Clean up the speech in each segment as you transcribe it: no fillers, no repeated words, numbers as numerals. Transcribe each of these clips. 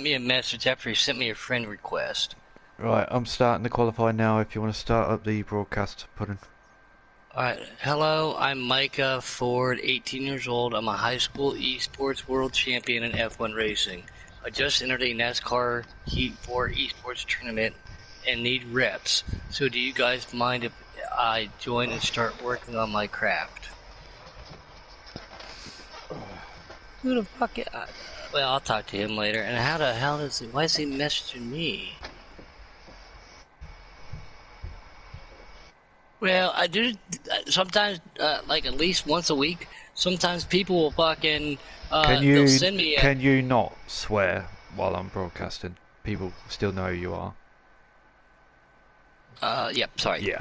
sent me a message after he sent me a friend request. Right, I'm starting to qualify now if you want to start up the broadcast, Puddin. Alright, hello, I'm Micah Ford, 18 years old. I'm a high school esports world champion in F1 racing. I just entered a NASCAR Heat 4 esports tournament and need reps. So do you guys mind if I join and start working on my craft? Who the fuck is... well, I'll talk to him later. And how the hell is he... why is he messaging me? Well, I do sometimes, like at least once a week. Sometimes people will fucking, Can they'll you send me a, can you not swear while I'm broadcasting? People still know who you are. yep, sorry. Yeah.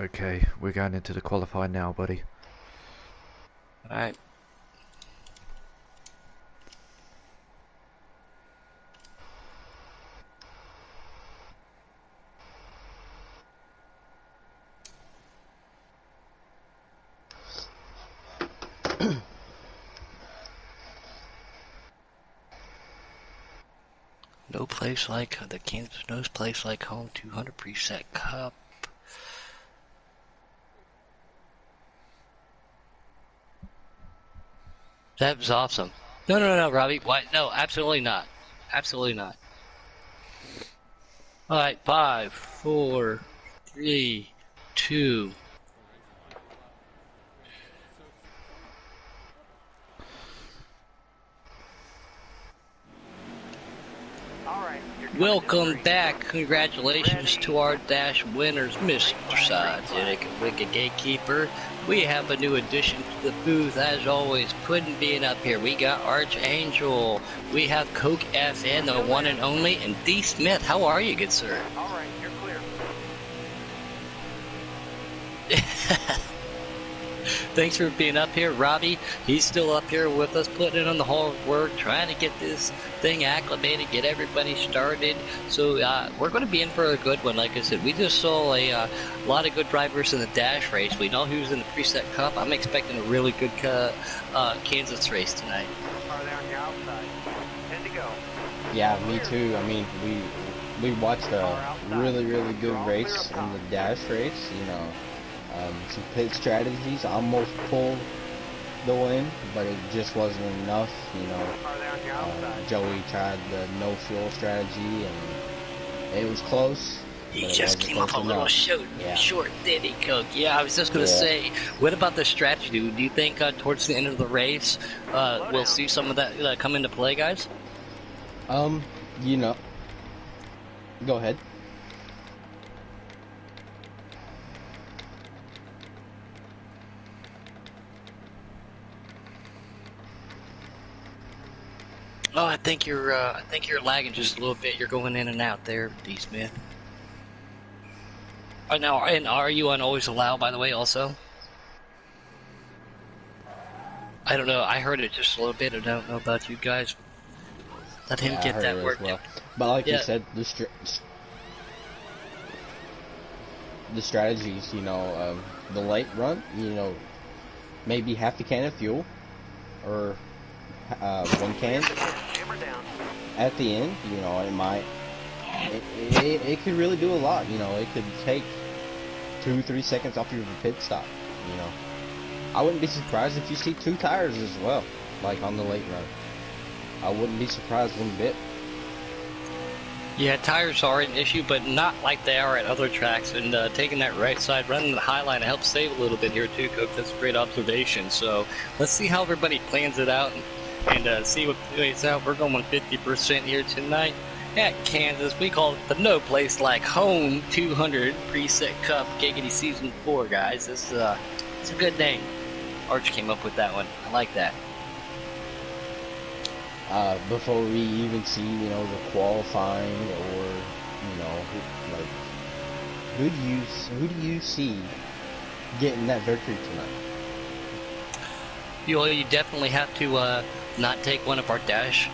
Okay, we're going into the qualifying now, buddy. Alright. No place like the Kansas, no place like home 200 preset cup. That was awesome. No, Robbie. Why? No, absolutely not. Absolutely not. Alright, 5, 4, 3, 2. Welcome back. Congratulations to our Dash winners, Mr. Scientific and Wicked Gatekeeper. We have a new addition to the booth, as always, Puddin being up here. We got Archangel. We have Coke FN, the one and only, and D. Smith. How are you, good sir? Alright, you're clear. Thanks for being up here. Robbie, he's still up here with us, putting in on the hard work, trying to get this thing acclimated, get everybody started. So we're going to be in for a good one. Like I said, we just saw a lot of good drivers in the Dash race. We know who's in the Preset Cup. I'm expecting a really good Kansas race tonight. Are they on your outside? 10 to go. Yeah, me too. I mean, we watched a really good race in the Dash race, you know. Some pit strategies almost pulled the win, but it just wasn't enough, you know. Are they on your outside? Joey tried the no fuel strategy and it was close. He just came up a little short, did he, Coke? Yeah, I was just going to say, what about the strategy? Do you think towards the end of the race, we'll see some of that come into play, guys? You know, go ahead. Oh, I think you're lagging just a little bit. You're going in and out there, D. Smith. Now, and are you on Always Allow, by the way, also? I don't know. I heard it just a little bit. I don't know about you guys. Let him get that work. Well. But like you said, the strategies, you know, the late run, you know, maybe half the can of fuel, or one can at the end, you know, it could really do a lot, you know. It could take 2-3 seconds off your pit stop, you know. I wouldn't be surprised if you see 2 tires as well, like on the late run. I wouldn't be surprised one bit. Yeah, tires are an issue, but not like they are at other tracks. And taking that right side, running the high line helps save a little bit here too, Coach. That's a great observation. So let's see how everybody plans it out and see what plays out. We're going 50% here tonight at Kansas. We call it the No Place Like Home 200 Preset Cup Giggity Season 4, guys. It's a good name. Arch came up with that one. I like that. Before we even see, you know, the qualifying, or, you know, who do you see getting that victory tonight? You definitely have to not take one of our dash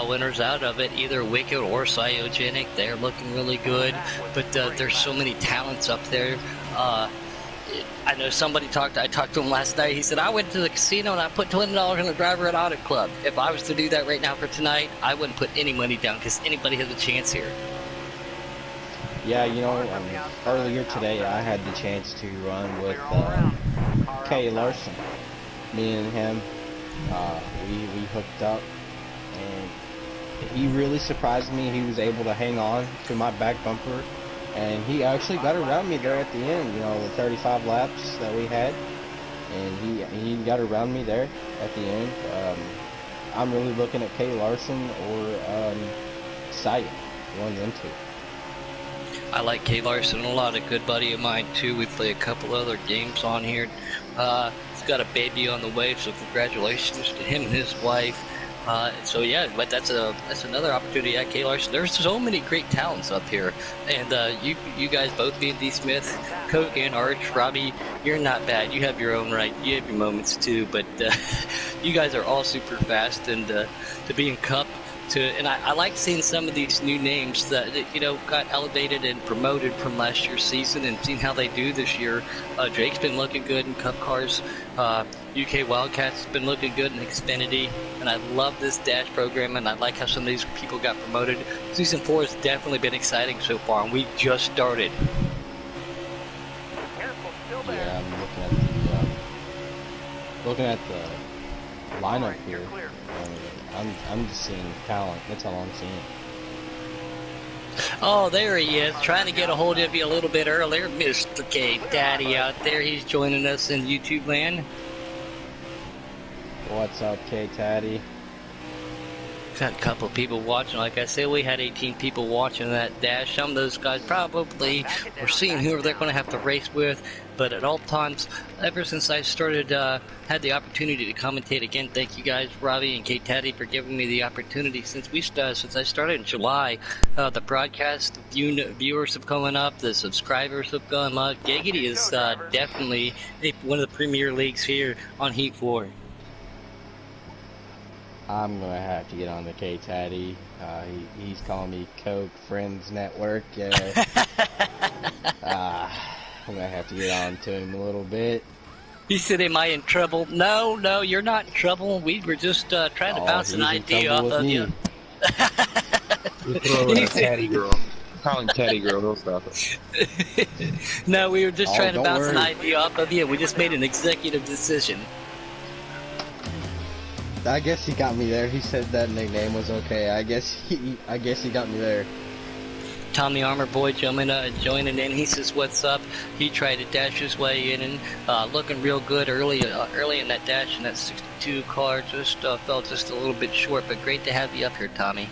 winners out of it, either Wicked or Cyogenic. They're looking really good, but there's so many talents up there. I know I talked to him last night. He said, I went to the casino and I put $20 in the driver at Audit Club. If I was to do that right now for tonight, I wouldn't put any money down because anybody has a chance here. Yeah, earlier today I had the chance to run with Kay Larson. Me and him, we hooked up, and he really surprised me. He was able to hang on to my back bumper, and he actually got around me there at the end, the 35 laps that we had, and he got around me there at the end. I'm really looking at Kay Larson or Saya, one of them two. I like Kay Larson a lot, a good buddy of mine too. We play a couple other games on here. He's got a baby on the way, so congratulations to him and his wife. So yeah, but that's another opportunity at Kay Larson. There's so many great talents up here, and you guys both being D. Smith, Coke and Arch, Robbie, you're not bad. You have your own right. You have your moments too, but you guys are all super fast, and to be in Cup. And I like seeing some of these new names that got elevated and promoted from last year's season, and seeing how they do this year. Drake's been looking good in Cup cars. UK Wildcats has been looking good in Xfinity, and I love this Dash program, and I like how some of these people got promoted. Season 4 has definitely been exciting so far, and we just started. Yeah, I'm looking at the lineup here. I'm just seeing talent. That's all I'm seeing. Oh, there he is, trying to get a hold of you a little bit earlier. Mr. K Daddy out there. He's joining us in YouTube land. What's up, K Daddy? Got a couple of people watching. Like I said, we had 18 people watching that dash. Some of those guys probably were seeing who they're going to have to race with. But at all times, ever since I started, had the opportunity to commentate again, thank you guys, Robbie and Kate Taddy, for giving me the opportunity. Since I started in July, the broadcast viewers have gone up, the subscribers have gone up. Giggity is definitely one of the premier leagues here on Heat 4. I'm gonna have to get on the K Taddy. He's calling me Coke Friends Network. I'm gonna have to get on to him a little bit. He said, am I in trouble? No, you're not in trouble. We were just trying to bounce an idea off of you. You're throwing a Taddy girl. Call him Taddy girl, he'll stop it. No, we were just trying to bounce an worry. idea off of you. We just made an executive decision. I guess he got me there. He said that nickname was okay. I guess he got me there. Tommy Armor Boy joining in. He says, "What's up?" He tried to dash his way in and looking real good early in that dash, and that 62 car just fell just a little bit short. But great to have you up here, Tommy.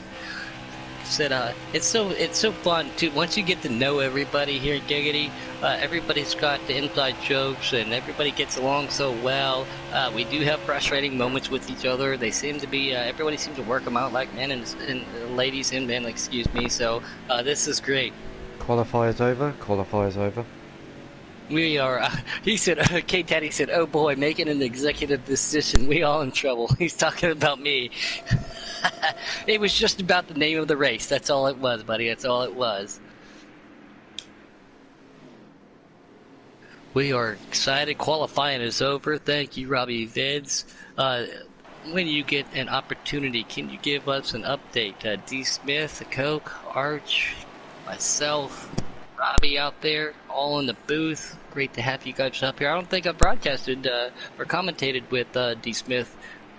Said it's so fun too. Once you get to know everybody here at Giggity, everybody's got the inside jokes and everybody gets along so well. We do have frustrating moments with each other. They seem to be everybody seems to work them out like men and ladies and men, excuse me. So this is great. Qualifier's over. We are. He said, Kate Taddy said, "Oh boy, making an executive decision. We all in trouble." He's talking about me. It was just about the name of the race. That's all it was, buddy. That's all it was. We are excited. Qualifying is over. Thank you, Robbie Vids. When you get an opportunity, can you give us an update? D. Smith, Coke, Arch, myself, Robbie out there, all in the booth. Great to have you guys up here. I don't think I've broadcasted or commentated with D. Smith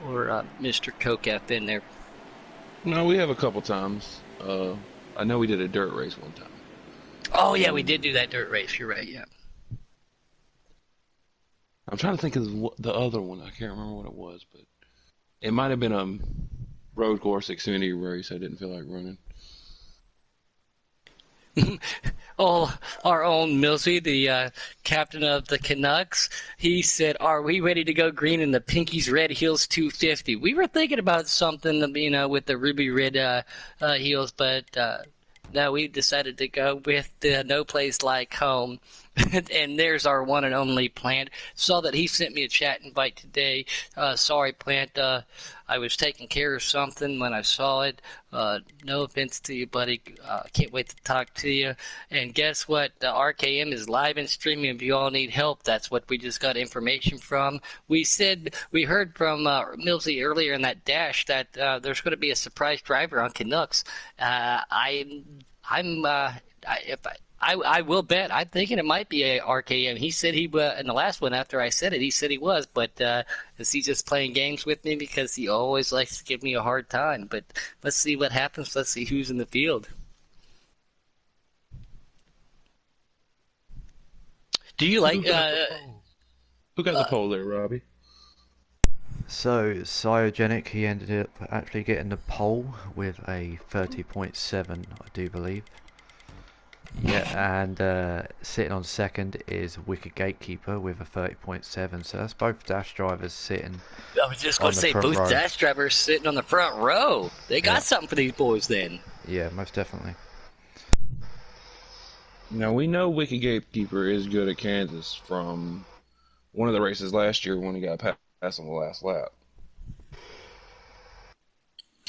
or Mr. Coke up in there. No, we have a couple times. I know we did a dirt race one time. Oh, yeah, we did do that dirt race. You're right, yeah. I'm trying to think of the other one. I can't remember what it was, but it might have been a road course Xfinity race I didn't feel like running. Oh, our own Millsy, the captain of the Canucks, he said, "Are we ready to go green in the Pinky's Red Heels 250?" We were thinking about something, with the ruby red heels, but no, we decided to go with the No Place Like Home. And there's our one and only Plant. Saw that he sent me a chat invite today. Sorry, Plant. I was taking care of something when I saw it. No offense to you, buddy. Can't wait to talk to you. And guess what? The RKM is live and streaming. If you all need help, that's what we just got information from. We heard from Millsy earlier in that dash that there's going to be a surprise driver on Canucks. I will bet. I'm thinking it might be a RKM. He said he in the last one after I said it. He said he was, but is he just playing games with me because he always likes to give me a hard time? But let's see what happens. Let's see who's in the field. Do you like? Who got the pole there, Robbie? So, Cyogenic, he ended up actually getting the pole with a 30.7, I do believe. Yeah, and sitting on second is Wicked Gatekeeper with a 30.7. So that's both dash drivers sitting. I was just going to say, front both row. dash drivers sitting on the front row. They got something for these boys then. Yeah, most definitely. Now, we know Wicked Gatekeeper is good at Kansas from one of the races last year when he got past on the last lap.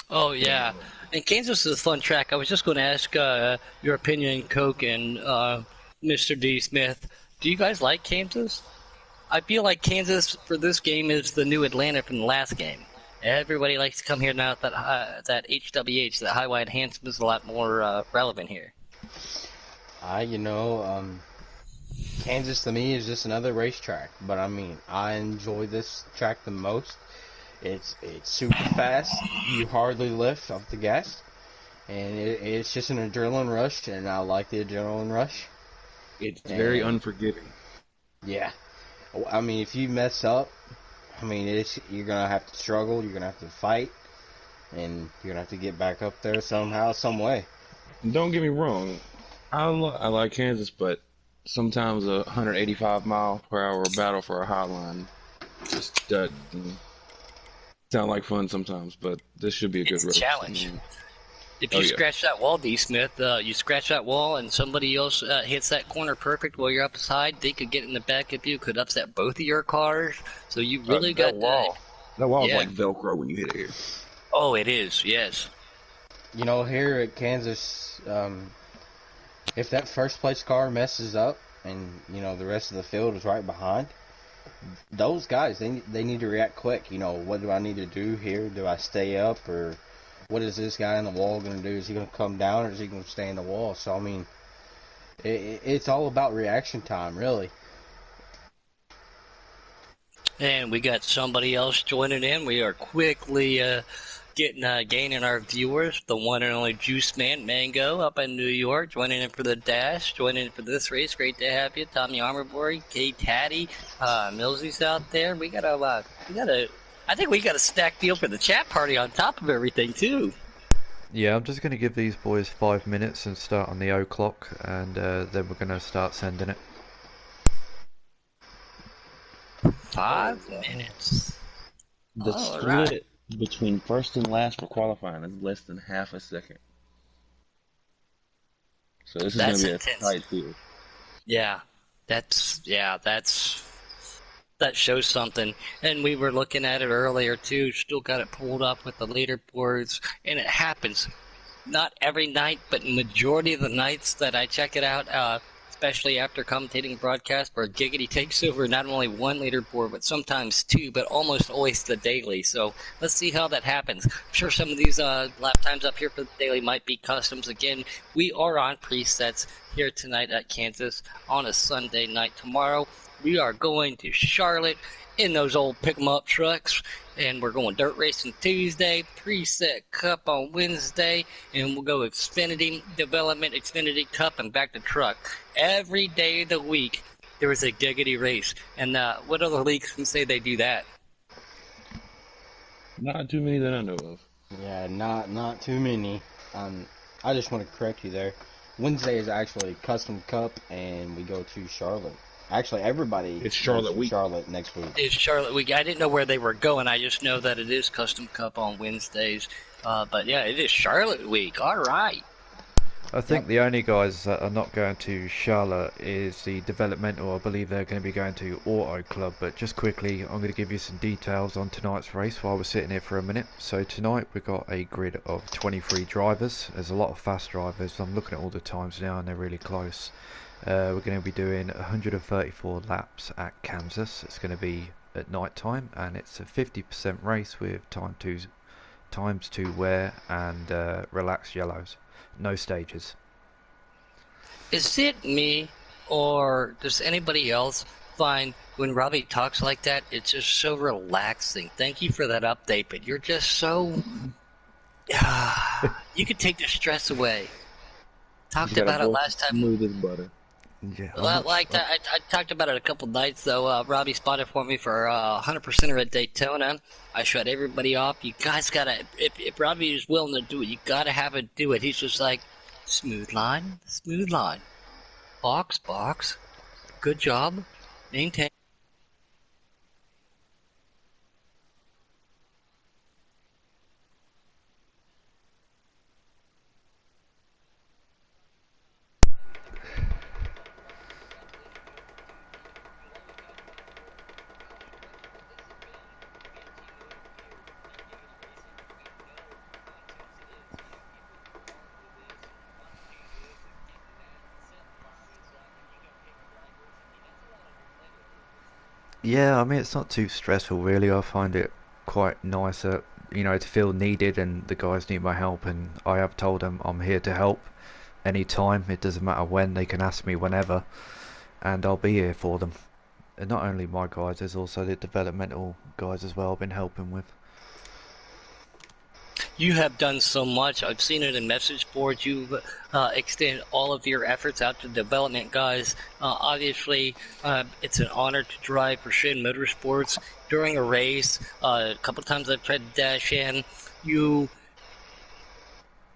Oh, yeah. And Kansas is a fun track. I was just going to ask your opinion, Coke and Mr. D. Smith. Do you guys like Kansas? I feel like Kansas for this game is the new Atlanta from the last game. Everybody likes to come here now that HWH, that highway enhancement, is a lot more relevant here. Kansas to me is just another racetrack, but I mean, I enjoy this track the most. It's super fast. You hardly lift off the gas, and it's just an adrenaline rush, and I like the adrenaline rush. It's very unforgiving. Yeah, I mean, if you mess up, I mean, you're gonna have to struggle. You're gonna have to fight, and you're gonna have to get back up there somehow, some way. Don't get me wrong, I like Kansas, but sometimes a 185 mile per hour battle for a hotline just doesn't sound like fun sometimes. But this should be a good race. It's a challenge. If you scratch that wall, D. Smith, you scratch that wall and somebody else hits that corner perfect while you're upside, they could get in the back of you, could upset both of your cars. So you really got that wall. That wall is Yeah. like Velcro when you hit it here. Oh, it is, yes. You know, here at Kansas, if that first place car messes up and, you know, the rest of the field is right behind, those guys, they need to react quick. You know, what do I need to do here? Do I stay up, or what is this guy in the wall going to do? Is he going to come down, or is he going to stay in the wall? So, I mean, it's all about reaction time, really. And we got somebody else joining in. We are quickly gaining our viewers. The one and only Juice Man Mango up in New York, joining in for the dash, joining in for this race. Great to have you, Tommy Armorboy, Kate Hattie, Millsy's out there. I think we got a stacked deal for the chat party on top of everything too. Yeah, I'm just going to give these boys 5 minutes and start on the O clock, and then we're going to start sending it. 5 minutes. The split between first and last for qualifying is less than half a second. So this is going to be intense. a tight field. Yeah, that shows something. And we were looking at it earlier too. Still got it pulled up with the leaderboards, and it happens. Not every night, but majority of the nights that I check it out, especially after commentating broadcast, where Giggity takes over not only one leaderboard, but sometimes two, but almost always the daily. So let's see how that happens. I'm sure some of these lap times up here for the daily might be customs. Again, we are on presets here tonight at Kansas on a Sunday night. Tomorrow, we are going to Charlotte in those old pick-em-up trucks, and we're going dirt racing Tuesday, preset cup on Wednesday, and we'll go Xfinity Development, Xfinity Cup, and back to truck. Every day of the week, there is a giggity race. And what other leagues can say they do that? Not too many that I know of. Yeah, not too many. I just want to correct you there. Wednesday is actually Custom Cup, and we go to Charlotte. Actually, everybody. It's Charlotte goes to week. Charlotte next week. It's Charlotte week. I didn't know where they were going. I just know that it is Custom Cup on Wednesdays. But yeah, it is Charlotte week. All right. I think the only guys that are not going to Charlotte is the developmental. I believe they're going to be going to Auto Club. But just quickly, I'm going to give you some details on tonight's race while we're sitting here for a minute. So tonight we've got a grid of 23 drivers. There's a lot of fast drivers. I'm looking at all the times now and they're really close. We're going to be doing 134 laps at Kansas. It's going to be at night time and it's a 50% race with times to wear and relaxed yellows. No stages. Is it me, or does anybody else find when Robbie talks like that, it's just so relaxing? Thank you for that update, but you're just so... you could take the stress away. Talked about it last time. Smooth as butter. Yeah. Well, I talked about it a couple nights, though. Robbie spotted for me for 100%er at Daytona. I shut everybody off. You guys gotta, if Robbie is willing to do it, you gotta have him do it. He's just like, smooth line, box, good job, maintain. Yeah, I mean it's not too stressful really. I find it quite nice, to feel needed, and the guys need my help, and I have told them I'm here to help anytime. It doesn't matter when, they can ask me whenever, and I'll be here for them. And not only my guys, there's also the developmental guys as well I've been helping with. You have done so much. I've seen it in message boards. You've extended all of your efforts out to development guys. Obviously, it's an honor to drive for Shin Motorsports during a race. A couple times I've tried to dash in.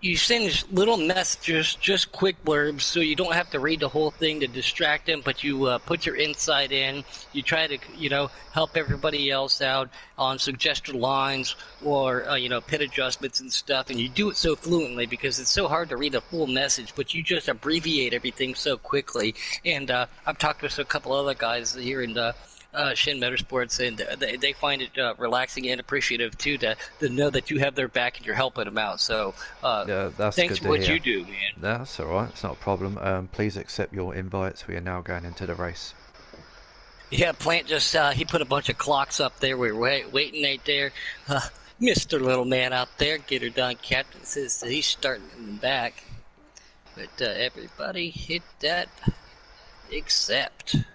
You send just little messages, just quick blurbs, so you don't have to read the whole thing to distract them, but you put your insight in. You try to, help everybody else out on suggested lines or, pit adjustments and stuff, and you do it so fluently because it's so hard to read a full message, but you just abbreviate everything so quickly. And I've talked with a couple other guys here in Shin Motorsports, and they find it relaxing and appreciative too to know that you have their back and you're helping them out. So Yeah, that's thanks good for what to hear. you do, man. That's alright, it's not a problem. Please accept your invites. We are now going into the race. Yeah, Plant just he put a bunch of clocks up there. We were waiting right there. Mr. Little Man out there, get her done. Captain says that he's starting in the back. But everybody hit that accept. I'm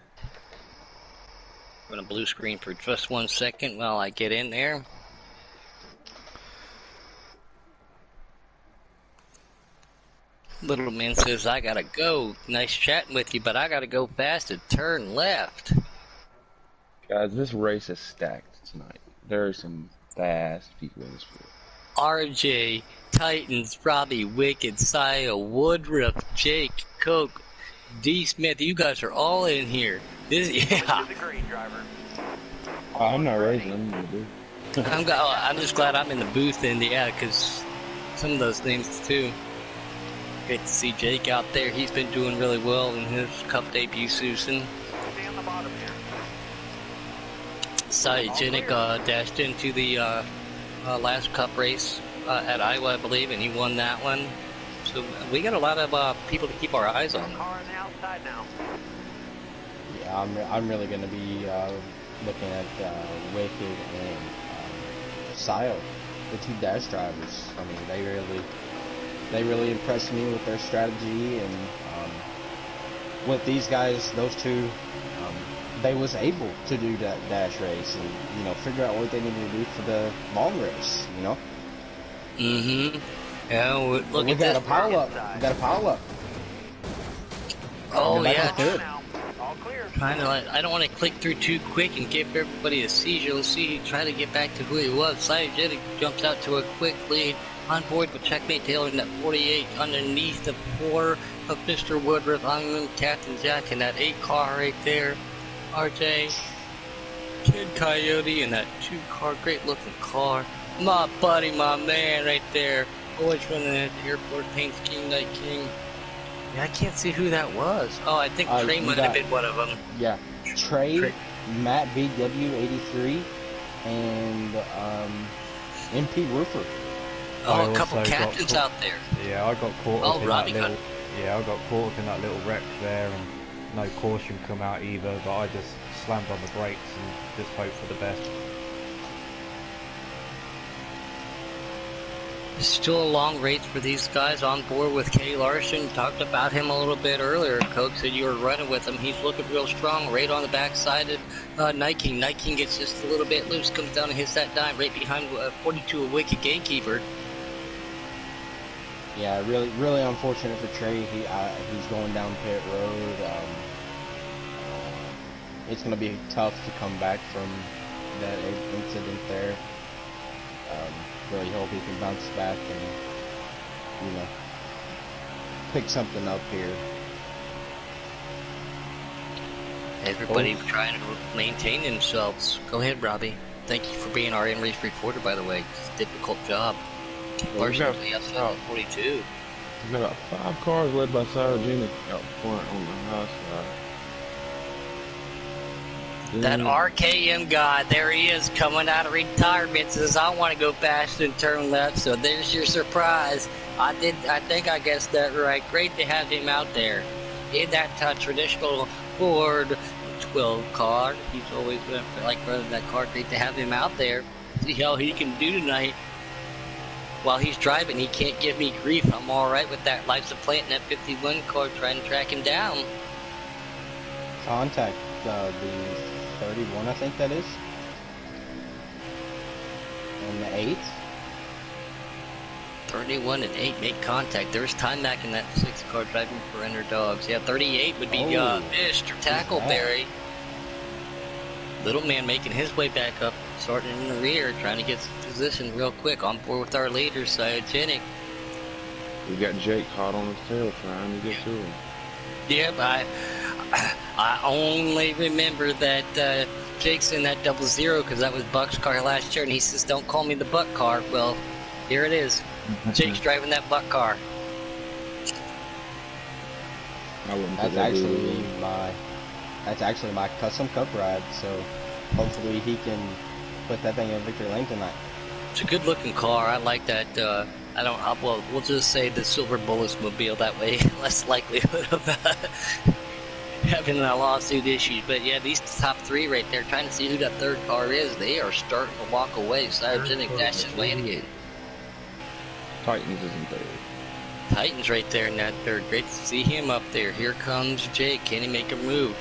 going to blue screen for just 1 second while I get in there. Little Man says, I gotta go. Nice chatting with you, but I gotta go fast and turn left. Guys, this race is stacked tonight. There are some fast people in this field. RJ, Titans, Robbie, Wicked, Saya, Woodruff, Jake, Coke, D. Smith, you guys are all in here. Yeah. The green driver. I'm not racing. I'm in the booth. I'm just glad I'm in the booth, and yeah, because some of those things too. Great to see Jake out there. He's been doing really well in his Cup debut, Susan. Stay on the bottom here. Cytogenic dashed into the last Cup race at Iowa, I believe, and he won that one. So we got a lot of people to keep our eyes on. Car on the outside now. Yeah, I'm really going to be looking at Wicked and Sio, the two dash drivers. I mean, they really impressed me with their strategy, and with these guys, those two, they was able to do that dash race and figure out what they needed to do for the long race. Mm-hmm. Yeah, look we at got this. a pile up. We got a pile up. Oh We're back yeah. to third. Now. All clear. Trying to, I don't want to click through too quick and give everybody a seizure. Let's see, try to get back to who he was. Cytogenic jumps out to a quick lead. On board with Checkmate Taylor in that 48, underneath the 4 of Mr. Woodruff, on Captain Jack in that 8 car right there. RJ, Kid Coyote in that 2 car, great looking car. My buddy, my man right there. Always running at the airport, Paints King, Night King. Yeah, I can't see who that was. Oh, I think Trey you might have been one of them. Yeah, Trey, Matt BW83, and MP Roofer. Oh, a couple also got captains caught- out there. Yeah, I got caught Oh, up in Robbie that got- little. Yeah, I got caught up in that little wreck there, and no caution come out either. But I just slammed on the brakes and just hoped for the best. Still a long race for these guys on board with Kenny Larson. Talked about him a little bit earlier. Coke said you were running with him. He's looking real strong right on the backside of Nike. Nike gets just a little bit loose, comes down and hits that dime right behind 42, a wicked gatekeeper. Yeah, really unfortunate for Trey. He's going down pit road. It's going to be tough to come back from that incident there. Really hope he can bounce back and, you know, pick something up here. Everybody trying to maintain themselves. Go ahead, Robbie. Thank you for being our in-race reporter, by the way. It's a difficult job. Larson's the outside of 42. We got 5 cars led by Cyrogenic out front on the high side. That RKM guy, there he is, coming out of retirement, says, I want to go fast and turn left, so there's your surprise. I think I guessed that right. Great to have him out there. In that traditional Ford 12 car. He's always been like running that car. Great to have him out there. See how he can do tonight. While he's driving, he can't give me grief. I'm alright with that. Life's a plant in that 51 car, trying to track him down. Contact the 31, I think that is. And the 8. 31 and 8 make contact. There's time back in that 6 car driving for underdogs. Yeah, 38 would be Mr. Tackleberry. Little man making his way back up, starting in the rear, trying to get position real quick. On board with our leader, Cyogenic. We got Jake caught on his tail trying to get to him. Yep, I only remember that Jake's in that 00 because that was Buck's car last year, and he says, "Don't call me the Buck car." Well, here it is. Jake's driving that Buck car. That's actually my custom cup ride. So hopefully he can put that thing in victory lane tonight. It's a good-looking car. I like that. Well, we'll just say the Silver Bullets mobile. That way, less likelihood of having a lawsuit issue. But yeah, these top 3 right there, trying to see who that 3rd car is. They are starting to walk away. Cyogenic dashes Lanigan. Titans is in 3rd. Titans right there in that 3rd. Great to see him up there. Here comes Jake. Can he make a move?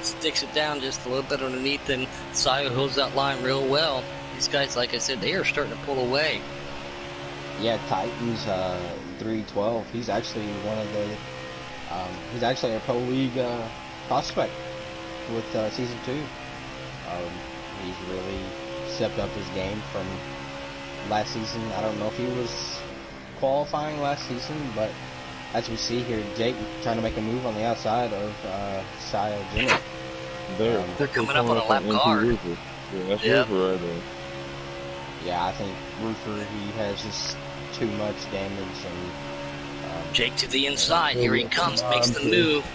Sticks it down just a little bit underneath, and Sayo holds that line real well. These guys, like I said, they are starting to pull away. Yeah, Titans 312. He's actually one of the. He's actually a pro league prospect with season 2. He's really stepped up his game from last season. I don't know if he was qualifying last season, but as we see here, Jake trying to make a move on the outside of Cyogenic. They're coming up on a lap car. Yeah, that's Roofer right there. Yeah, I think Roofer, he has just too much damage. And Jake to the inside. Here he comes. Makes the move.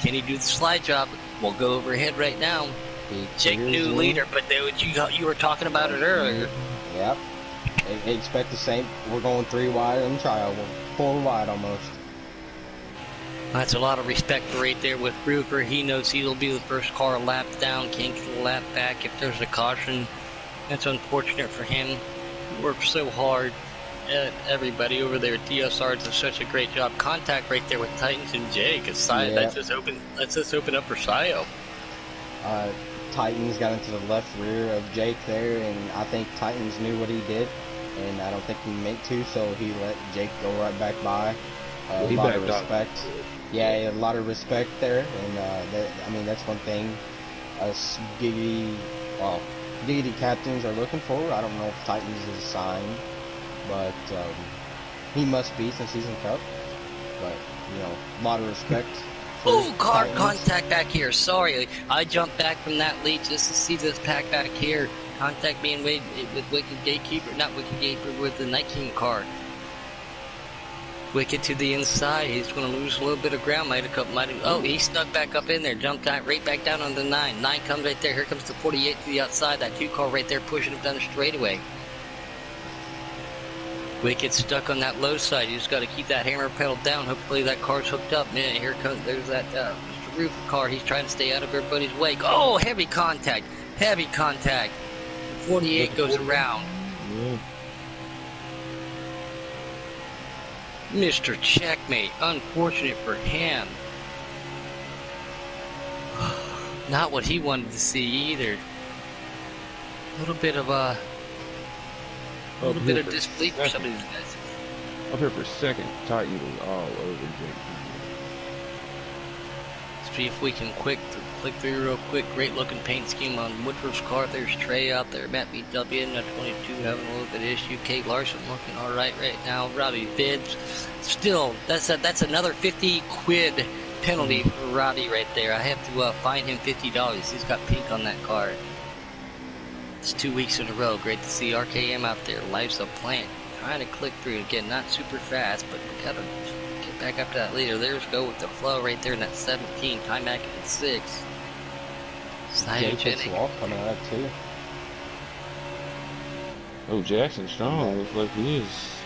Can he do the slide job? We'll go overhead right now. Jake, new leader, but you were talking about it earlier. Yep. Expect the same. We're going 3 wide on the trial. We're 4 wide almost. That's a lot of respect right there with Roofer. He knows he'll be the first car lapped down. Can't get a lap back if there's a caution. That's unfortunate for him. He worked so hard. Everybody over there at DSR does such a great job. Contact right there with Titans and Jake. Let's just open up for Sayo. Titans got into the left rear of Jake there, and I think Titans knew what he did, and I don't think he meant to, so he let Jake go right back by. A lot of respect. Yeah, a lot of respect there, and that's one thing us giggity captains are looking for. I don't know if Titans is signed, but he must be since he's in Cup. But a lot of respect. Oh, car contact back here. Sorry, I jumped back from that lead just to see this pack back here. Contact being made with Wicked Gatekeeper, not Wicked Gatekeeper, with the Night King car. Wicked to the inside. He's going to lose a little bit of ground. Oh, he snuck back up in there. Jumped out right back down on the 9. 9 comes right there. Here comes the 48 to the outside. That 2 car right there pushing him down the straightaway. Wicked stuck on that low side. You just got to keep that hammer pedal down. Hopefully that car's hooked up. Man, there's that Mr. Roof car. He's trying to stay out of everybody's wake. Oh, heavy contact. Heavy contact. 48 goes around. Yeah. Mr. Checkmate. Unfortunate for him. Not what he wanted to see either. A little bit of disbelief for some of these guys. Up here for second, Titan was all over Jake. Let's see if we can click through real quick. Great looking paint scheme on Woodruff's car. There's Trey out there. Matt BW in 22 having a little bit of issue. Kate Larson looking alright right now. Robbie Vids. Still, that's another 50 quid penalty for Robbie right there. I have to fine him $50. He's got pink on that car. It's 2 weeks in a row. Great to see RKM out there. Life's a plant. Trying to click through again. Not super fast, but we gotta get back up to that leader. There's go with the flow right there in that 17. Time back at 6. Jake's wall coming out too. Oh, Jackson Strong looks like he is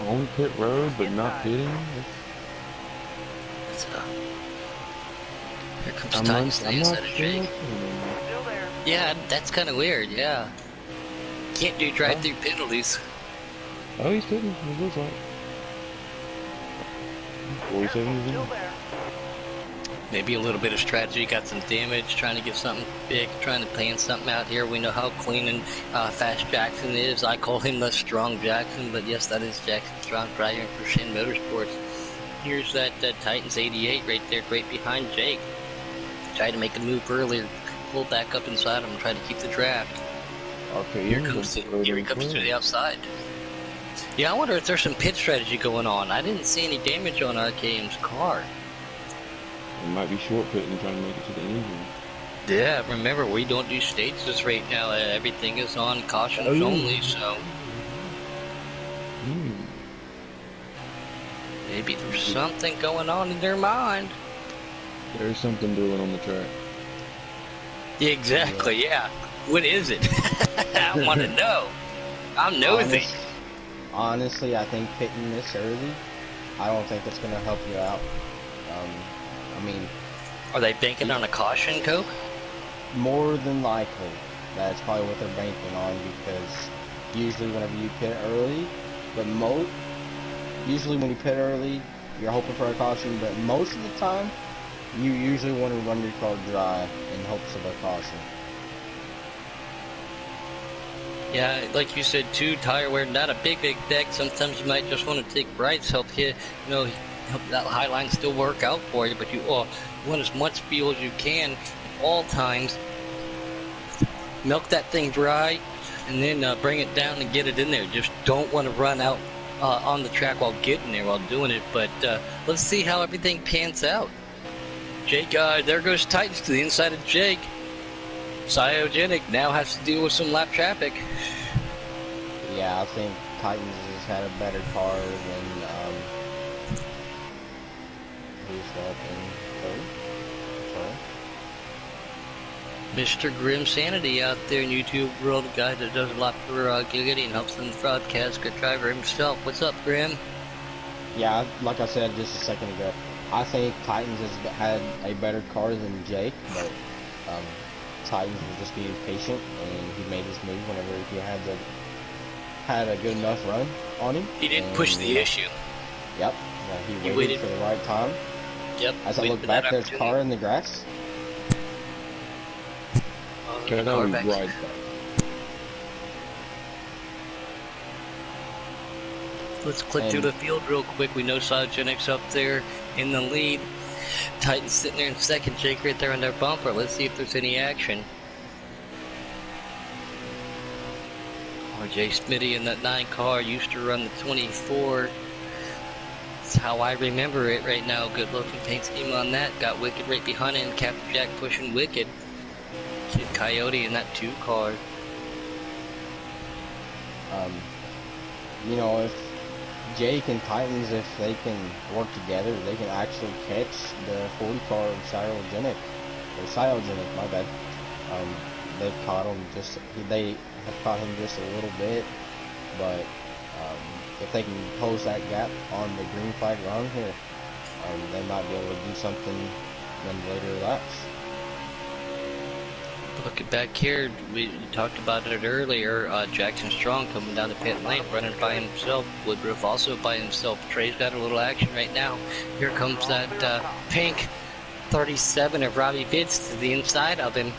on pit road, but not pitting. Here comes Titus to the inside of Jake. Still there. Yeah, that's kind of weird, yeah. Can't do drive-through penalties. Oh, he's pitting. He looks like 47 is Still in. there. Maybe a little bit of strategy, got some damage, trying to get something big, trying to plan something out here. We know how clean and fast Jackson is. I call him the Strong Jackson, but yes, that is Jackson Strong, driving for Shin Motorsports. Here's that Titans 88 right there, right behind Jake. Tried to make a move earlier, pull back up inside him and try to keep the draft. Okay, Here he comes to the outside. Yeah, I wonder if there's some pit strategy going on. I didn't see any damage on RKM's car. It might be short pitting, trying to make it to the engine. Yeah, remember, we don't do stages right now. Everything is on cautions only, so maybe there's something going on in their mind. There's something doing on the track. Yeah, exactly, yeah. What is it? I want to know. I'm nosy. Honestly, I think pitting this early, I don't think it's going to help you out. I mean, Are they banking on a caution, Coke? more than likely, that's probably what they're banking on, because usually whenever you pit early, usually when you pit early, you're hoping for a caution, but most of the time, you usually want to run your car dry in hopes of a caution. Yeah, like you said too, tire wear, not a big deck. Sometimes you might just want to take rights, help help that high line still work out for you, but you want as much fuel as you can at all times. Milk that thing dry, and then bring it down and get it in there. Just don't want to run out on the track while getting there, while doing it. But let's see how everything pans out. Jake, there goes Titans to the inside of Jake. Cyogenic now has to deal with some lap traffic. Yeah, I think Titans has had a better car than who's that in third? Sorry. Mr. Grim Sanity out there in YouTube world, a guy that does a lot for Giggity and helps them broadcast, good driver himself. What's up, Grim? Yeah, like I said just a second ago, I think Titans has had a better car than Jake, but Titans was just being patient, and he made his move whenever he had a good enough run on him. He didn't push the issue. Yep, he waited for the right time. Yep. As I look back, there's a car in the grass. Okay, that was right back. Let's click through the field real quick. We know Cyogenics up there in the lead. Titans sitting there in second. Jake right there on their bumper. Let's see if there's any action. RJ Smitty in that 9 car used to run the 24. That's how I remember it right now. Good looking paint scheme on that. Got Wicked right behind it, and Captain Jack pushing Wicked. Kid Coyote in that 2 car. You know, if Jake and Titans, if they can work together, they can actually catch the 40 car of Cyogenic, my bad. They've caught him they have caught him just a little bit, but if they can close that gap on the green flag run here, they might be able to do something in later laps. Looking back here, we talked about it earlier. Jackson Strong coming down the pit lane, running by himself. Woodruff also by himself. Trey's got a little action right now. Here comes that pink 37 of Robbie Vitz to the inside of him.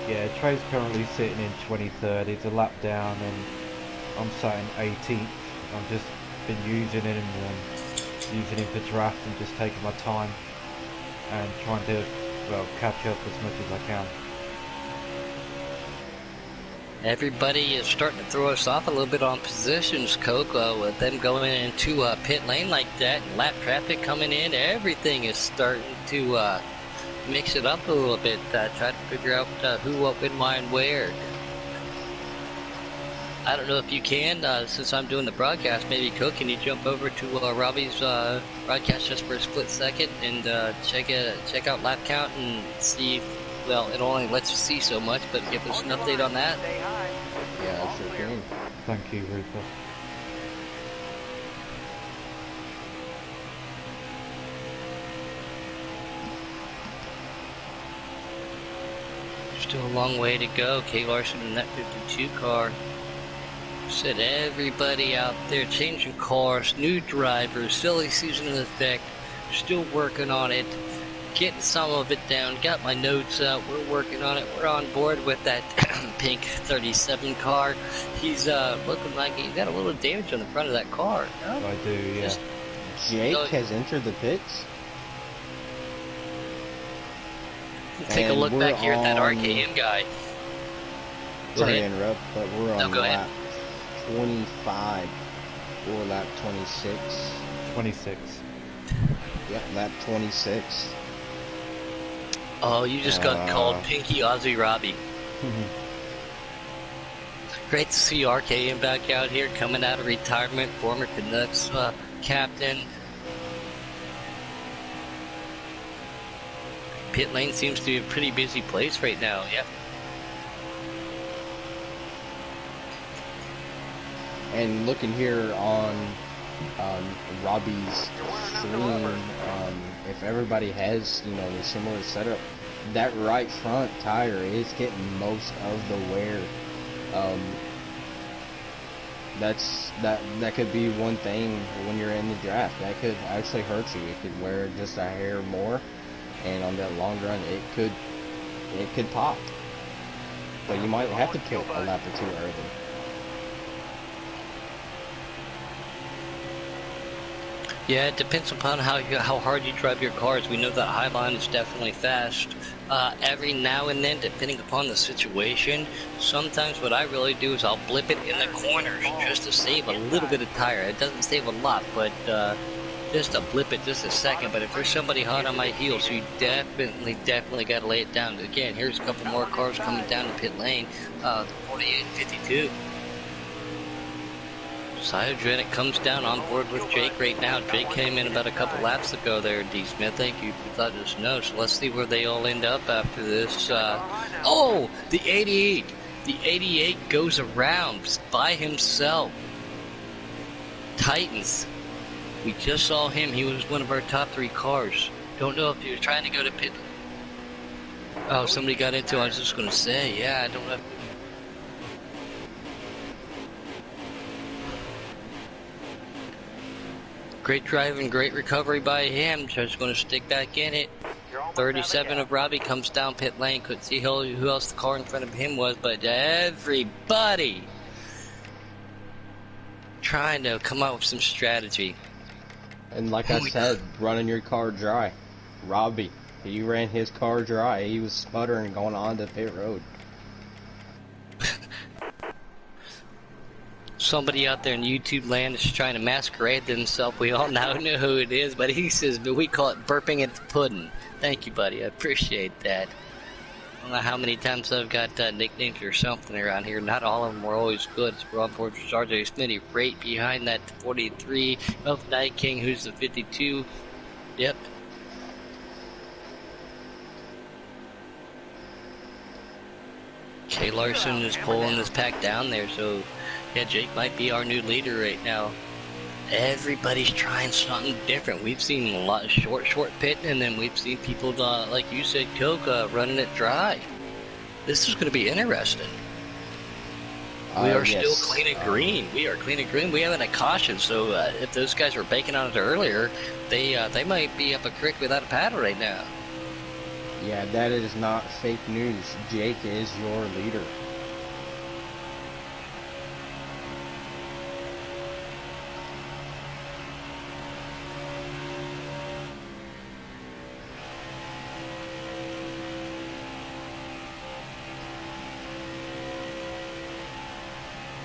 Yeah, Trey's currently sitting in 23rd. He's a lap down, and I'm sat in 18th. I've just been using him for draft and just taking my time and trying to, well, catch up as much as I can. Everybody is starting to throw us off a little bit on positions, Coke, with them going into pit lane like that, and lap traffic coming in. Everything is starting to mix it up a little bit, try to figure out who, what, when, why, and where. I don't know if you can, since I'm doing the broadcast, maybe Coke, can you jump over to Robbie's broadcast just for a split second and check out lap count and see, well, it only lets you see so much, but give us an update on that. Yeah, I sure can. Thank you, Rupert. Still a long way to go. Kay Larson in that 52 car. Said everybody out there changing cars, new drivers, silly season in effect, still working on it, getting some of it down, got my notes out, we're working on it, we're on board with that pink 37 car. He's looking like he's got a little damage on the front of that car. No? I do, yeah. Jake has entered the pits. Take a look back here at that RKM guy. Sorry to interrupt, but we're on go lap 25 or lap 26. 26. Yep, lap 26. Oh, you just got called Pinky Aussie Robbie. Great to see RKM back out here, coming out of retirement, former Canucks captain. Pit lane seems to be a pretty busy place right now, yep. And looking here on Robbie's stream, if everybody has, you know, a similar setup, that right front tire is getting most of the wear. That could be one thing when you're in the draft. That could actually hurt you. It could wear just a hair more, and on that long run, it could pop. But you might have to kill a lap or two early. Yeah, it depends upon how hard you drive your cars. We know that Highline is definitely fast. Every now and then, depending upon the situation, sometimes what I really do is I'll blip it in the corners just to save a little bit of tire. It doesn't save a lot, but just to blip it just a second. But if there's somebody hot on my heels, you definitely got to lay it down. Again, here's a couple more cars coming down the pit lane. 48 and 52. Cyogenic comes down on board with Jake right now. Jake came in about a couple laps ago there, D. Smith. Thank you for letting us know. So let's see where they all end up after this. Oh, the 88. The 88 goes around by himself. Titans. We just saw him. He was one of our top 3 cars. Don't know if he was trying to go to pit. Oh, somebody got into it. I was just going to say, yeah, I don't know. Great driving, great recovery by him. Just going to stick back in it. 37 of Robbie comes down pit lane. Couldn't see who else the car in front of him was, but everybody trying to come up with some strategy. And like I said, running your car dry. Robbie, he ran his car dry. He was sputtering going on the pit road. Somebody out there in YouTube land is trying to masquerade themselves. We all now know who it is, but he says, but we call it burping at the pudding. Thank you, buddy. I appreciate that. I don't know how many times I've got nicknames or something around here. Not all of them were always good. We're on board for RJ Smitty right behind that 43 of Night King, who's the 52. Yep. Kay Larson is pulling this pack down there, so yeah, Jake might be our new leader right now. Everybody's trying something different. We've seen a lot of short pitting, and then we've seen people, like you said, Coke, running it dry. This is going to be interesting. We are still clean and green. We are clean and green. We haven't a caution, so if those guys were banking on it earlier, they might be up a creek without a paddle right now. Yeah, that is not fake news. Jake is your leader.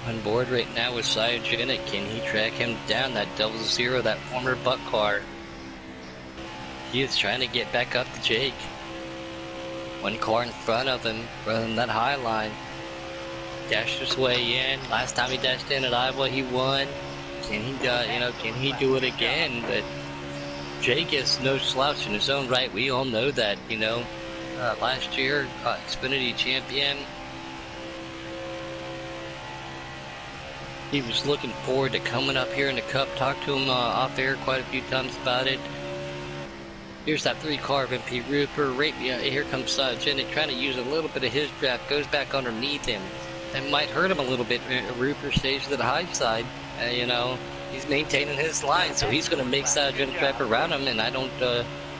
On board right now with Cyogenic. Can he track him down? That 00, that former buck car. He is trying to get back up to Jake. One car in front of him, running that high line. Dashed his way in. Last time he dashed in at Iowa, he won. Can he, can he do it again? But Jake is no slouch in his own right. We all know that, last year, Xfinity champion. He was looking forward to coming up here in the Cup. Talked to him off air quite a few times about it. Here's that 3-car of MP Rooper. Right, here comes Cyogenic trying to use a little bit of his draft. Goes back underneath him. That might hurt him a little bit. Rooper stays to the high side. He's maintaining his line, so he's going to make Cyogenic drive around him, and I don't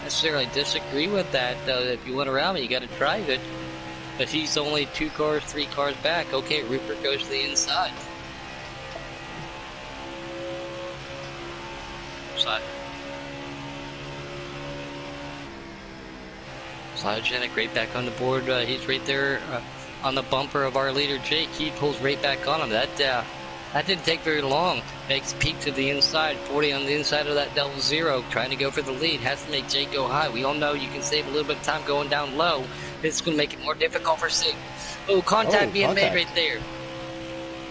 necessarily disagree with that. If you want around him, you got to drive it. But he's only 2 cars, 3 cars back. Okay, Rooper goes to the inside. Cyogenic right back on the board. He's right there on the bumper of our leader Jake. He pulls right back on him. That didn't take very long. Makes peek to the inside. 40 on the inside of that 00. Trying to go for the lead. Has to make Jake go high. We all know you can save a little bit of time going down low. It's going to make it more difficult for Sig. Contact being made right there.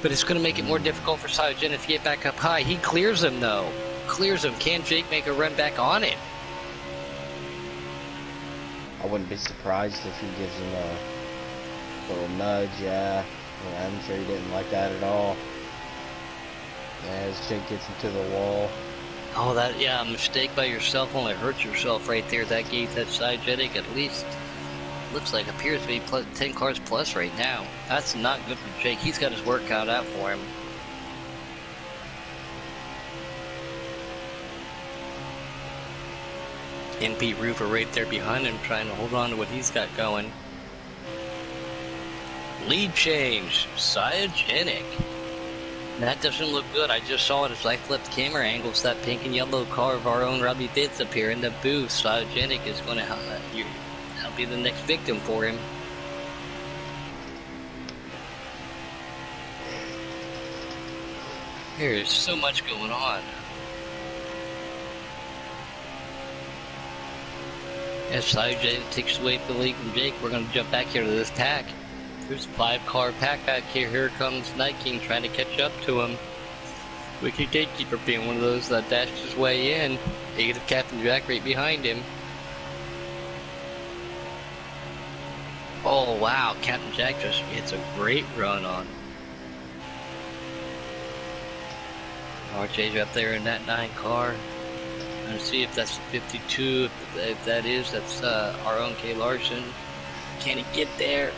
But it's going to make it more difficult for Cyogenic to get back up high. He clears him though. Clears him. Can Jake make a run back on it? I wouldn't be surprised if he gives him a little nudge. Yeah, I'm sure he didn't like that at all. As Jake gets into the wall. Oh, a mistake by yourself only hurts yourself right there. That gave that Cyogenic at least, looks like, appears to be 10 cars plus right now. That's not good for Jake. He's got his work cut out for him. NP Roofer right there behind him, trying to hold on to what he's got going. Lead change, Cyogenic. That doesn't look good. I just saw it as I flipped camera angles. That pink and yellow car of our own Robbie Fitz up here in the booth. Cyogenic is going to that'll be the next victim for him. There is so much going on. As Cyogenic takes away the lead from Jake, we're going to jump back here to this pack. There's a 5-car pack back here. Here comes Night King trying to catch up to him. Wicked Gatekeeper being one of those that dashed his way in. Negative Captain Jack right behind him. Oh wow, Captain Jack just gets a great run on. RJ's up there in that 9 car. Let's see if that's 52. If that is, that's our own Kay Larson. Can he get there?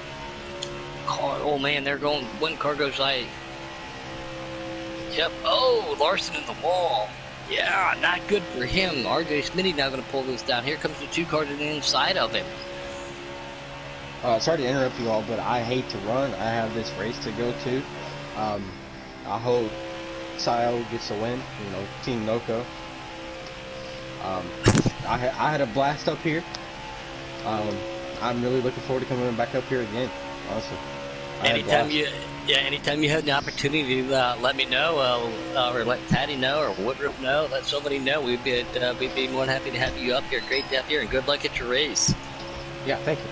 Car. Oh man, they're going. One car goes like. Yep. Oh, Larson in the wall. Yeah, not good for him. RJ Smitty now going to pull this down. Here comes the 2 cars on the inside of him. Sorry to interrupt you all, but I hate to run. I have this race to go to. I hope Sio gets a win. Team Noco. I had a blast up here. I'm really looking forward to coming back up here again. Honestly. Anytime you have the opportunity to let me know, or let Patty know, or Woodruff know, let somebody know, we'd be more than happy to have you up here. Great to have you here, and good luck at your race. Yeah, thank you.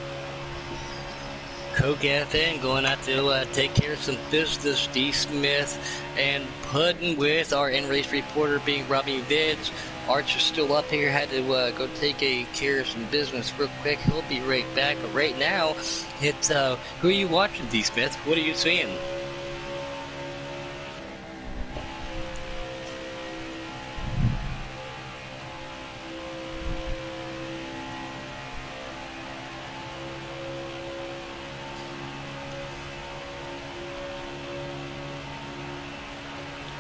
Coke FN going out to take care of some business, D. Smith, and pudding with our in-race reporter being Robbie Vids. Archer's still up here, had to go take care of some business real quick. He'll be right back, but right now, it's, who are you watching, D. Smith? What are you seeing?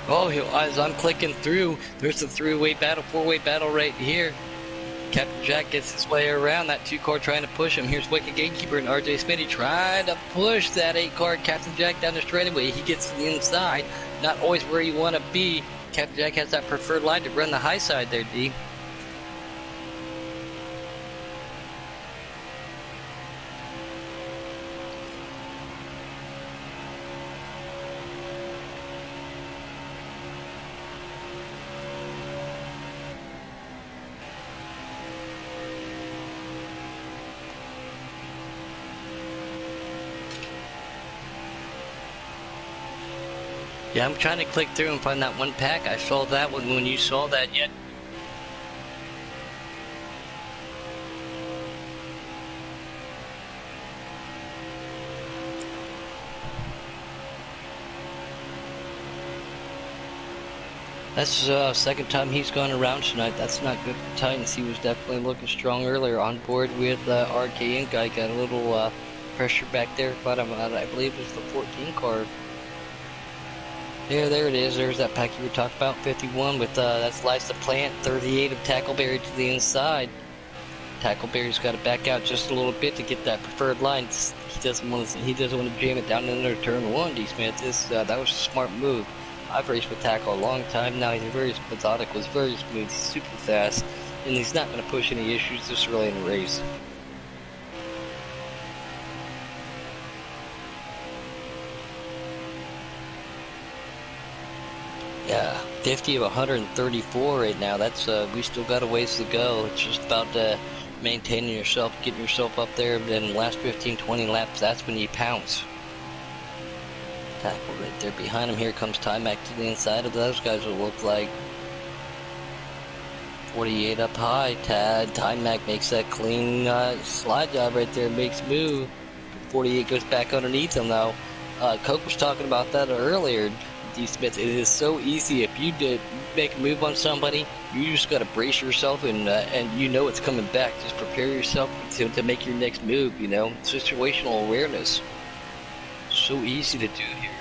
Oh, as I'm clicking through, there's a three-way battle, four-way battle right here. Captain Jack gets his way around that 2-car trying to push him. Here's Wicked Gatekeeper and RJ Smitty trying to push that 8-car Captain Jack down the straightaway. He gets to the inside, not always where you want to be. Captain Jack has that preferred line to run the high side there, D. Yeah, I'm trying to click through and find that one pack. I saw that one when you saw that yet. That's the second time he's gone around tonight. That's not good for Titans. He was definitely looking strong earlier on board with RK Inc. I got a little pressure back there, but I believe it was the 14 car. Yeah, there it is. There's that pack you were talking about, 51 with that's Lights the Plant, 38 of Tackleberry to the inside. Tackleberry's got to back out just a little bit to get that preferred line. He doesn't want to jam it down into turn one. D. Smith, that was a smart move. I've raced with Tackle a long time now. He's very methodical, he's very smooth, he's super fast, and he's not going to push any issues this early in the race. Yeah, 50 of 134 right now. That's we still got a ways to go. It's just about maintaining yourself, getting yourself up there. Then last 15, 20 laps, that's when you pounce. Tackle right there behind him. Here comes Timac to the inside of those guys. Will look like 48 up high. Timac makes that clean slide job right there. Makes move. 48 goes back underneath him though. Coke was talking about that earlier. D. Smith, it is so easy. If you did make a move on somebody, you just got to brace yourself and you know it's coming back. Just prepare yourself to make your next move, you know. Situational awareness. So easy to do here.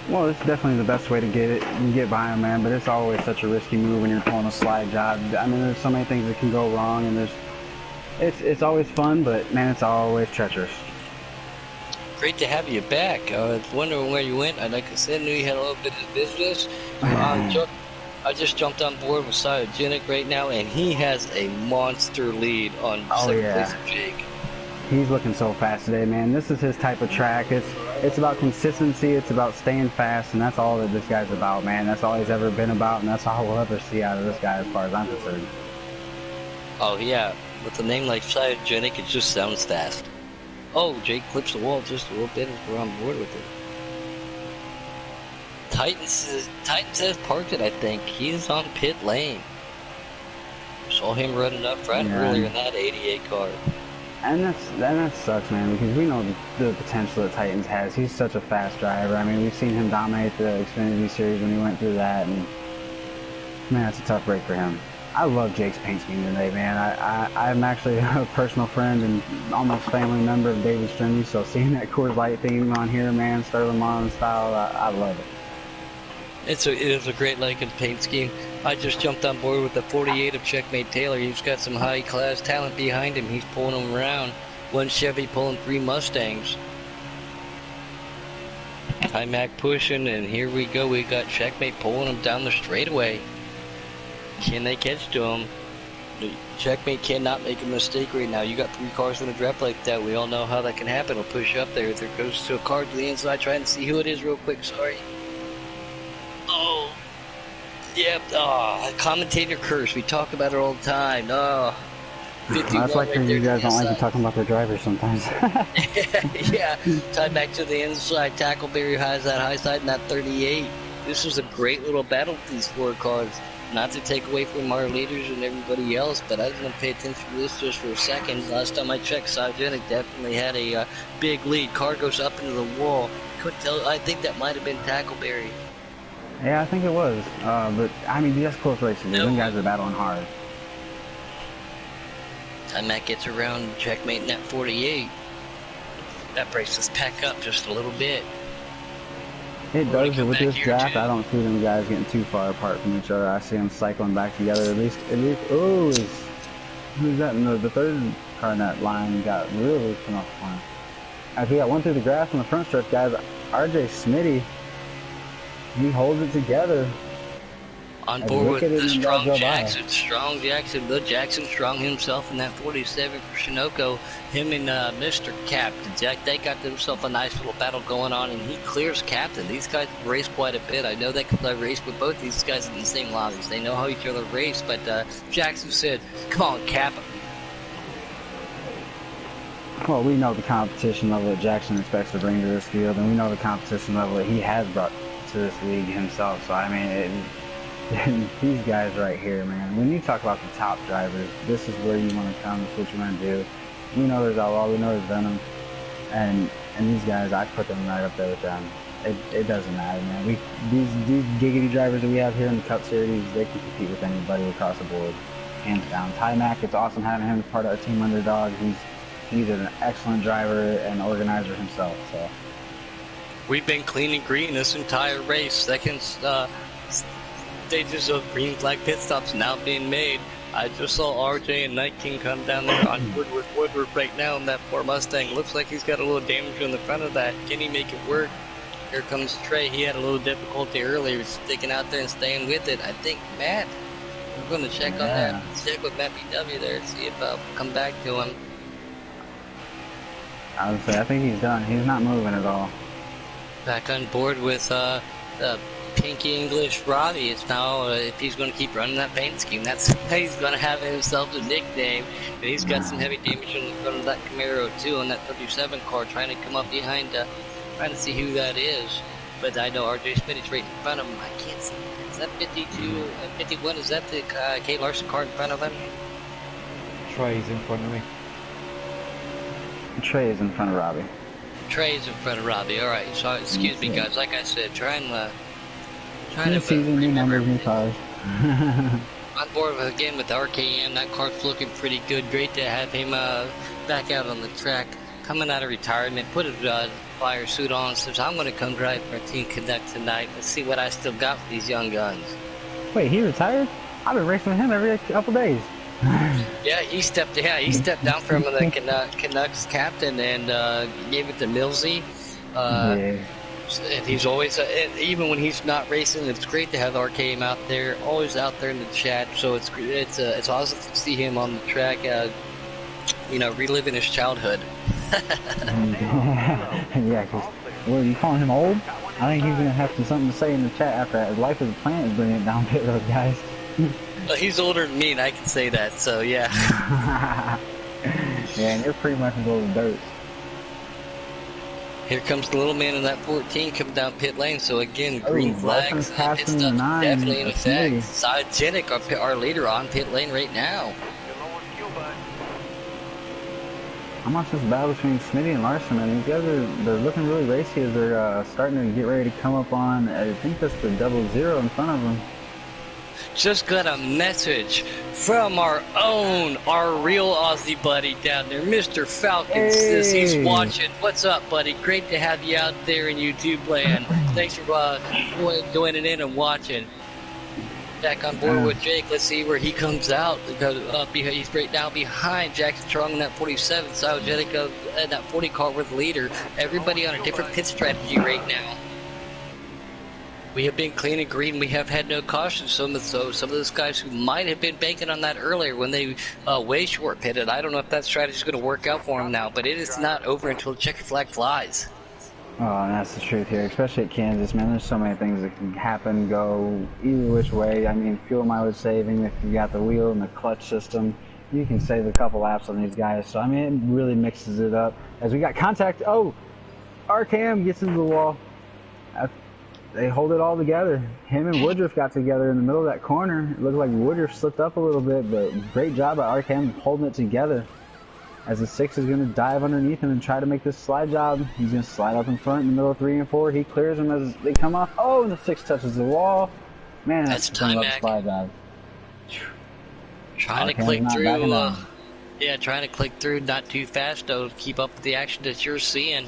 Well, it's definitely the best way to get it. You can get by him, man, but it's always such a risky move when you're pulling a slide job. I mean, there's so many things that can go wrong, and it's always fun, but man, it's always treacherous. Great to have you back. I was wondering where you went. Like I said, I knew you had a little bit of business. I just jumped on board with Cyogenic right now, and he has a monster lead on second place of Jake. He's looking so fast today, man. This is his type of track. It's about consistency. It's about staying fast, and that's all that this guy's about, man. That's all he's ever been about, and that's all we'll ever see out of this guy as far as I'm concerned. Oh, yeah. With a name like Cyogenic, it just sounds fast. Oh, Jake clips the wall just a little bit as we're on board with it. Titans has parked it, I think. He's on pit lane. Saw him running up front earlier in that 88 car. And that sucks, man, because we know the potential that Titans has. He's such a fast driver. I mean, we've seen him dominate the Xfinity Series when he went through that, and man, that's a tough break for him. I love Jake's paint scheme today, man. I'm actually a personal friend and almost family member of David Strimmy, so seeing that Coors Light theme on here, man, Sterling Marlin style, I love it. It is a great looking paint scheme. I just jumped on board with the 48 of Checkmate Taylor. He's got some high class talent behind him. He's pulling them around. One Chevy pulling 3 Mustangs. Timac pushing, and here we go. We got Checkmate pulling him down the straightaway. Can they catch to him? Checkmate cannot make a mistake right now. You got 3 cars in a draft like that. We all know how that can happen. It'll push up there. There goes to a car to the inside, trying to see who it is real quick. Sorry. Oh. Yep. Oh, commentator curse. We talk about it all the time. Oh. That's like right you guys don't like to talking about their drivers sometimes. Yeah. Tied back to the inside. Tackleberry has that high side and that 38. This was a great little battle with these 4 cars. Not to take away from our leaders and everybody else, but I was going to pay attention to this just for a second. Last time I checked, Cygenic definitely had a big lead. Car goes up into the wall. Couldn't tell. I think that might have been Tackleberry. Yeah, I think it was. But, I mean, that's close racing. No. Them guys are battling hard. Time Matt gets around Checkmate in that 48. That breaks his pack up just a little bit. It does, but with this draft, I don't see them guys getting too far apart from each other. I see them cycling back together. At least, oh, who's that? No, the third car in that line got really come off the line. As we got one through the grass on the front stretch, guys, RJ Smitty, he holds it together. On board with the strong Jackson. Strong Jackson. Bill Jackson strong himself in that 47 for Sunoco. Him and Mr. Captain. Jack, they got themselves a nice little battle going on, and he clears Captain. These guys race quite a bit. I know that because I raced with both these guys in the same lobbies. They know how each other race, but Jackson said, come on, Cap. Well, we know the competition level that Jackson expects to bring to this field, and we know the competition level that he has brought to this league himself. So, I mean, these guys right here, man, when you talk about the top drivers, this is where you want to come, this is what you want to do. We know there's Outlaw, we know there's Venom, and these guys, I put them right up there with them. It doesn't matter, man. These giggity drivers that we have here in the Cup Series, they can compete with anybody across the board, hands down. Ty Mack, it's awesome having him as part of our team underdog. He's an excellent driver and organizer himself. So we've been clean and green this entire race. Seconds. Stages of green flag pit stops now being made. I just saw RJ and Night King come down there on board with Woodward right now in that Ford Mustang. Looks like he's got a little damage on the front of that. Can he make it work? Here comes Trey. He had a little difficulty earlier sticking out there and staying with it. I think Matt, we're going to check on that. Check with Matt BW there and see if I'll come back to him. I would say I think he's done. He's not moving at all. Back on board with Pinky English Robbie. It's now if he's going to keep running that paint scheme, that's he's going to have himself a nickname. And he's got some heavy damage on the front of that Camaro too, on that 37 car, trying to come up behind, trying to see who that is. But I know RJ Smitty's right in front of him. I can't see. Is that 52, 51? Is that the Kate Larson car in front of him? Trey's in front of me. Trey is in front of Robbie. Trey's in front of Robbie. All right. So excuse me, guys. Like I said, trying to remember new cars. On board again with RKM. That car's looking pretty good. Great to have him back out on the track, coming out of retirement. Put his flyer suit on. Says, "I'm going to come drive for Team Connect tonight. Let's see what I still got for these young guns." Wait, he retired? I've been racing with him every couple days. Yeah, he stepped down from the Canucks captain and gave it to Millsy. And he's always, even when he's not racing, it's great to have RKM out there, always out there in the chat. So it's awesome to see him on the track, reliving his childhood. Yeah, because what, are you calling him old? I think he's gonna have something to say in the chat after that. Life as a Plant is bringing it down pit road, guys. Well, he's older than me, and I can say that. So yeah. Yeah, and you're pretty much as old as dirt. Here comes the little man in that 14 coming down pit lane. So again, green flags, pit stuff definitely in effect. Cygenic, our leader, on pit lane right now. I'm watching this battle between Smitty and Larson, and these guys they're looking really racy as they're starting to get ready to come up on, I think that's the 00 in front of them. Just got a message from our real Aussie buddy down there, Mr. Falcon. Says he's watching. What's up, buddy? Great to have you out there in YouTube land. Thanks for joining in and watching. Back on board with Jake. Let's see where he comes out. He's right now behind Jackson Strong in that 47. Cygenic in that 40 car with the leader. Everybody on a different pit strategy right now. We have been clean and green. We have had no cautions. Some of those guys who might have been banking on that earlier when they way short pitted. I don't know if that strategy is going to work out for them now, but it is not over until the checker flag flies. Oh, and that's the truth here, especially at Kansas, man. There's so many things that can happen, go either which way. I mean, fuel mileage saving, if you got the wheel and the clutch system, you can save a couple laps on these guys. So, I mean, it really mixes it up. As we got contact, oh, RKM gets into the wall. They hold it all together. Him and Woodruff got together in the middle of that corner. It looked like Woodruff slipped up a little bit, but great job by RKM holding it together. As the 6 is going to dive underneath him and try to make this slide job. He's going to slide up in front in the middle of 3 and 4. He clears them as they come off. Oh, and the 6 touches the wall. Man, that's a slide job. Trying to click through. Yeah, trying to click through, not too fast though, to keep up with the action that you're seeing.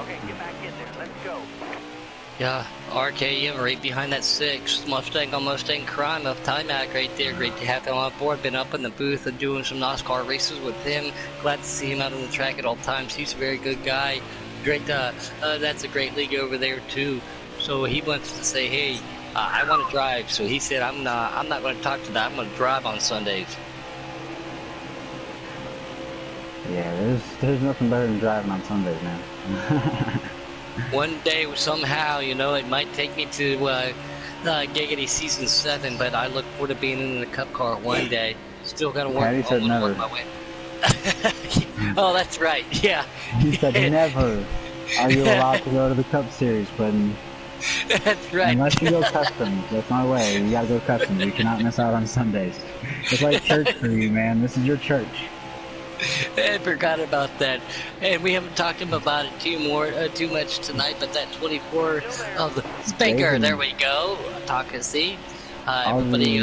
Okay, get back in there. Let's go. Yeah, RKM right behind that 6. Mustang on Mustang crime of Timac right there. Great to have him on board. Been up in the booth and doing some NASCAR races with him. Glad to see him out on the track at all times. He's a very good guy. Great. That's a great league over there too. So he wants to say, hey, I want to drive. So he said, I'm not going to talk to that. I'm going to drive on Sundays. Yeah, there's nothing better than driving on Sundays, man. One day, somehow, you know, it might take me to Giggity Season 7, but I look forward to being in the Cup car one day. Still got to work, work my way. Oh, that's right, yeah. He said never are you allowed to go to the Cup Series, but that's right. Unless you go customs, that's my way. You gotta go customs. You cannot miss out on Sundays. It's like church for you, man. This is your church. I forgot about that, and we haven't talked about it too much tonight. But that 24 of the Spanker, there we go. Takasi. Everybody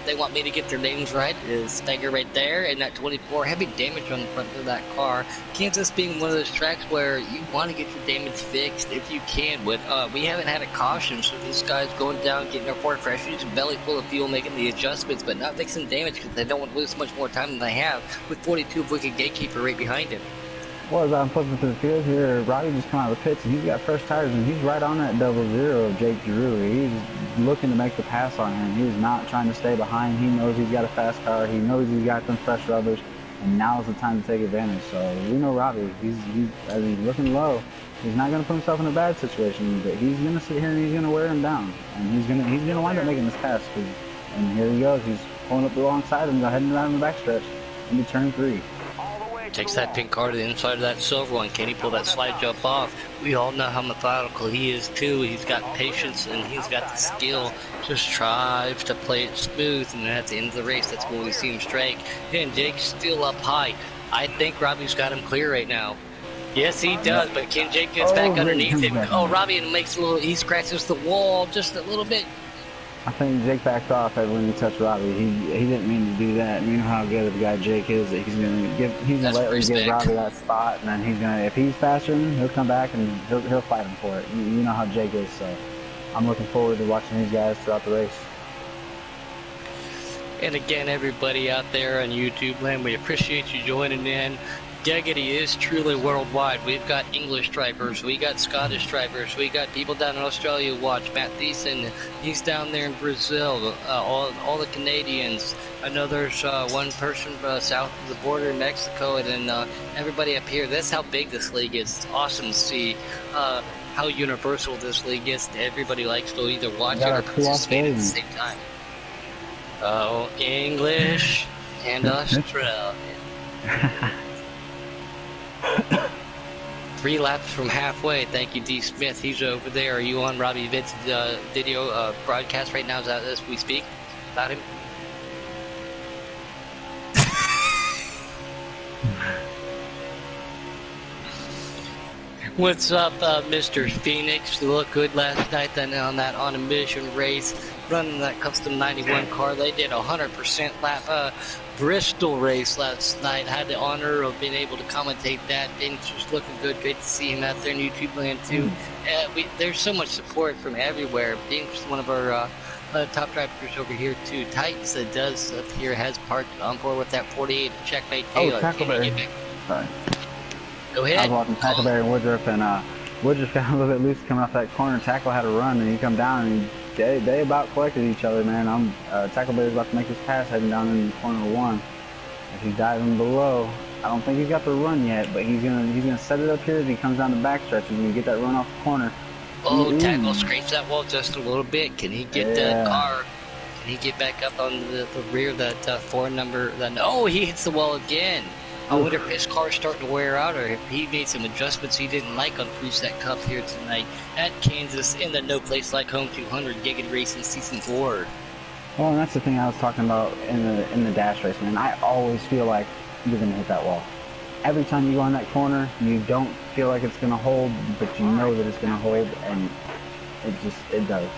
they want me to get their names right. Is Spanker right there, and that 24 heavy damage on the front of that car. Kansas being one of those tracks where you want to get your damage fixed if you can. But we haven't had a caution, so this guy's going down, getting their port freshers, belly full of fuel, making the adjustments, but not fixing damage because they don't want to lose much more time than they have. With 42 of Wicked Gatekeeper right behind him. Well, as I'm flipping through the field here, Robbie just come out of the pits and he's got fresh tires and he's right on that 00 of Jake Giroux. He's looking to make the pass on him. He's not trying to stay behind. He knows he's got a fast car. He knows he's got them fresh rubbers, and now's the time to take advantage. So we know Robbie. As he's looking low, he's not going to put himself in a bad situation, but he's going to sit here and he's going to wear him down, and he's going to wind up making this pass. And here he goes. He's pulling up alongside him, heading around the backstretch into turn 3. Takes that pink car to the inside of that silver one. Can he pull that slide jump off? We all know how methodical he is too. He's got patience and he's got the skill. Just tries to play it smooth, and then at the end of the race, that's when we see him strike. And Jake's still up high. I think Robbie's got him clear right now. Yes, he does, but can Jake gets back underneath him? Oh, Robbie makes a little. He scratches the wall just a little bit. I think Jake backed off when he touched Robbie. He didn't mean to do that. And you know how good of a guy Jake is. That he's gonna let him give Robbie that spot, and then he's gonna, if he's faster than him, he'll come back and he'll fight him for it. You know how Jake is. So I'm looking forward to watching these guys throughout the race. And again, everybody out there on YouTube land, we appreciate you joining in. Giggity is truly worldwide. We've got English drivers, we got Scottish drivers, we got people down in Australia who watch. Matt Thiessen, he's down there in Brazil, all the Canadians. I know there's one person south of the border in Mexico, and then everybody up here. That's how big this league is. It's awesome to see how universal this league is. Everybody likes to either watch it or participate at the same time. Oh, English and Australia. 3 laps from halfway. Thank you, D. Smith. He's over there. Are you on Robbie Vid's video broadcast right now as we speak about him? What's up, Mr. Phoenix? You looked good last night on a mission race, running that custom 91 car. They did 100% lap Bristol race last night. Had the honor of being able to commentate that. Phoenix was looking good. Great to see him out there in YouTube land too. There's so much support from everywhere. Phoenix is one of our top drivers over here too. Titans does up here has parked on board with that 48 Checkmate Taylor. Tackleberry. Sorry. Go ahead. I was watching Tackleberry and Woodruff, and Wood just got a little bit loose coming off that corner. Tackle had a run, and he come down, and they about collected each other, man. Tackleberry's about to make his pass heading down in the corner one. If he's diving below, I don't think he's got the run yet, but he's gonna set it up here as he comes down the backstretch. He's gonna get that run off the corner. Oh, Tackle scrapes that wall just a little bit. Can he get that car? Can he get back up on the rear of that 4 number? Oh, he hits the wall again. I wonder if his car's starting to wear out, or if he made some adjustments he didn't like on Preset Cup here tonight at Kansas in the No Place Like Home 200 Giggity Racing Season 4. Well, and that's the thing I was talking about in the dash race, man. I always feel like you're gonna hit that wall. Every time you go on that corner, you don't feel like it's gonna hold, but you know that it's gonna hold, and it does.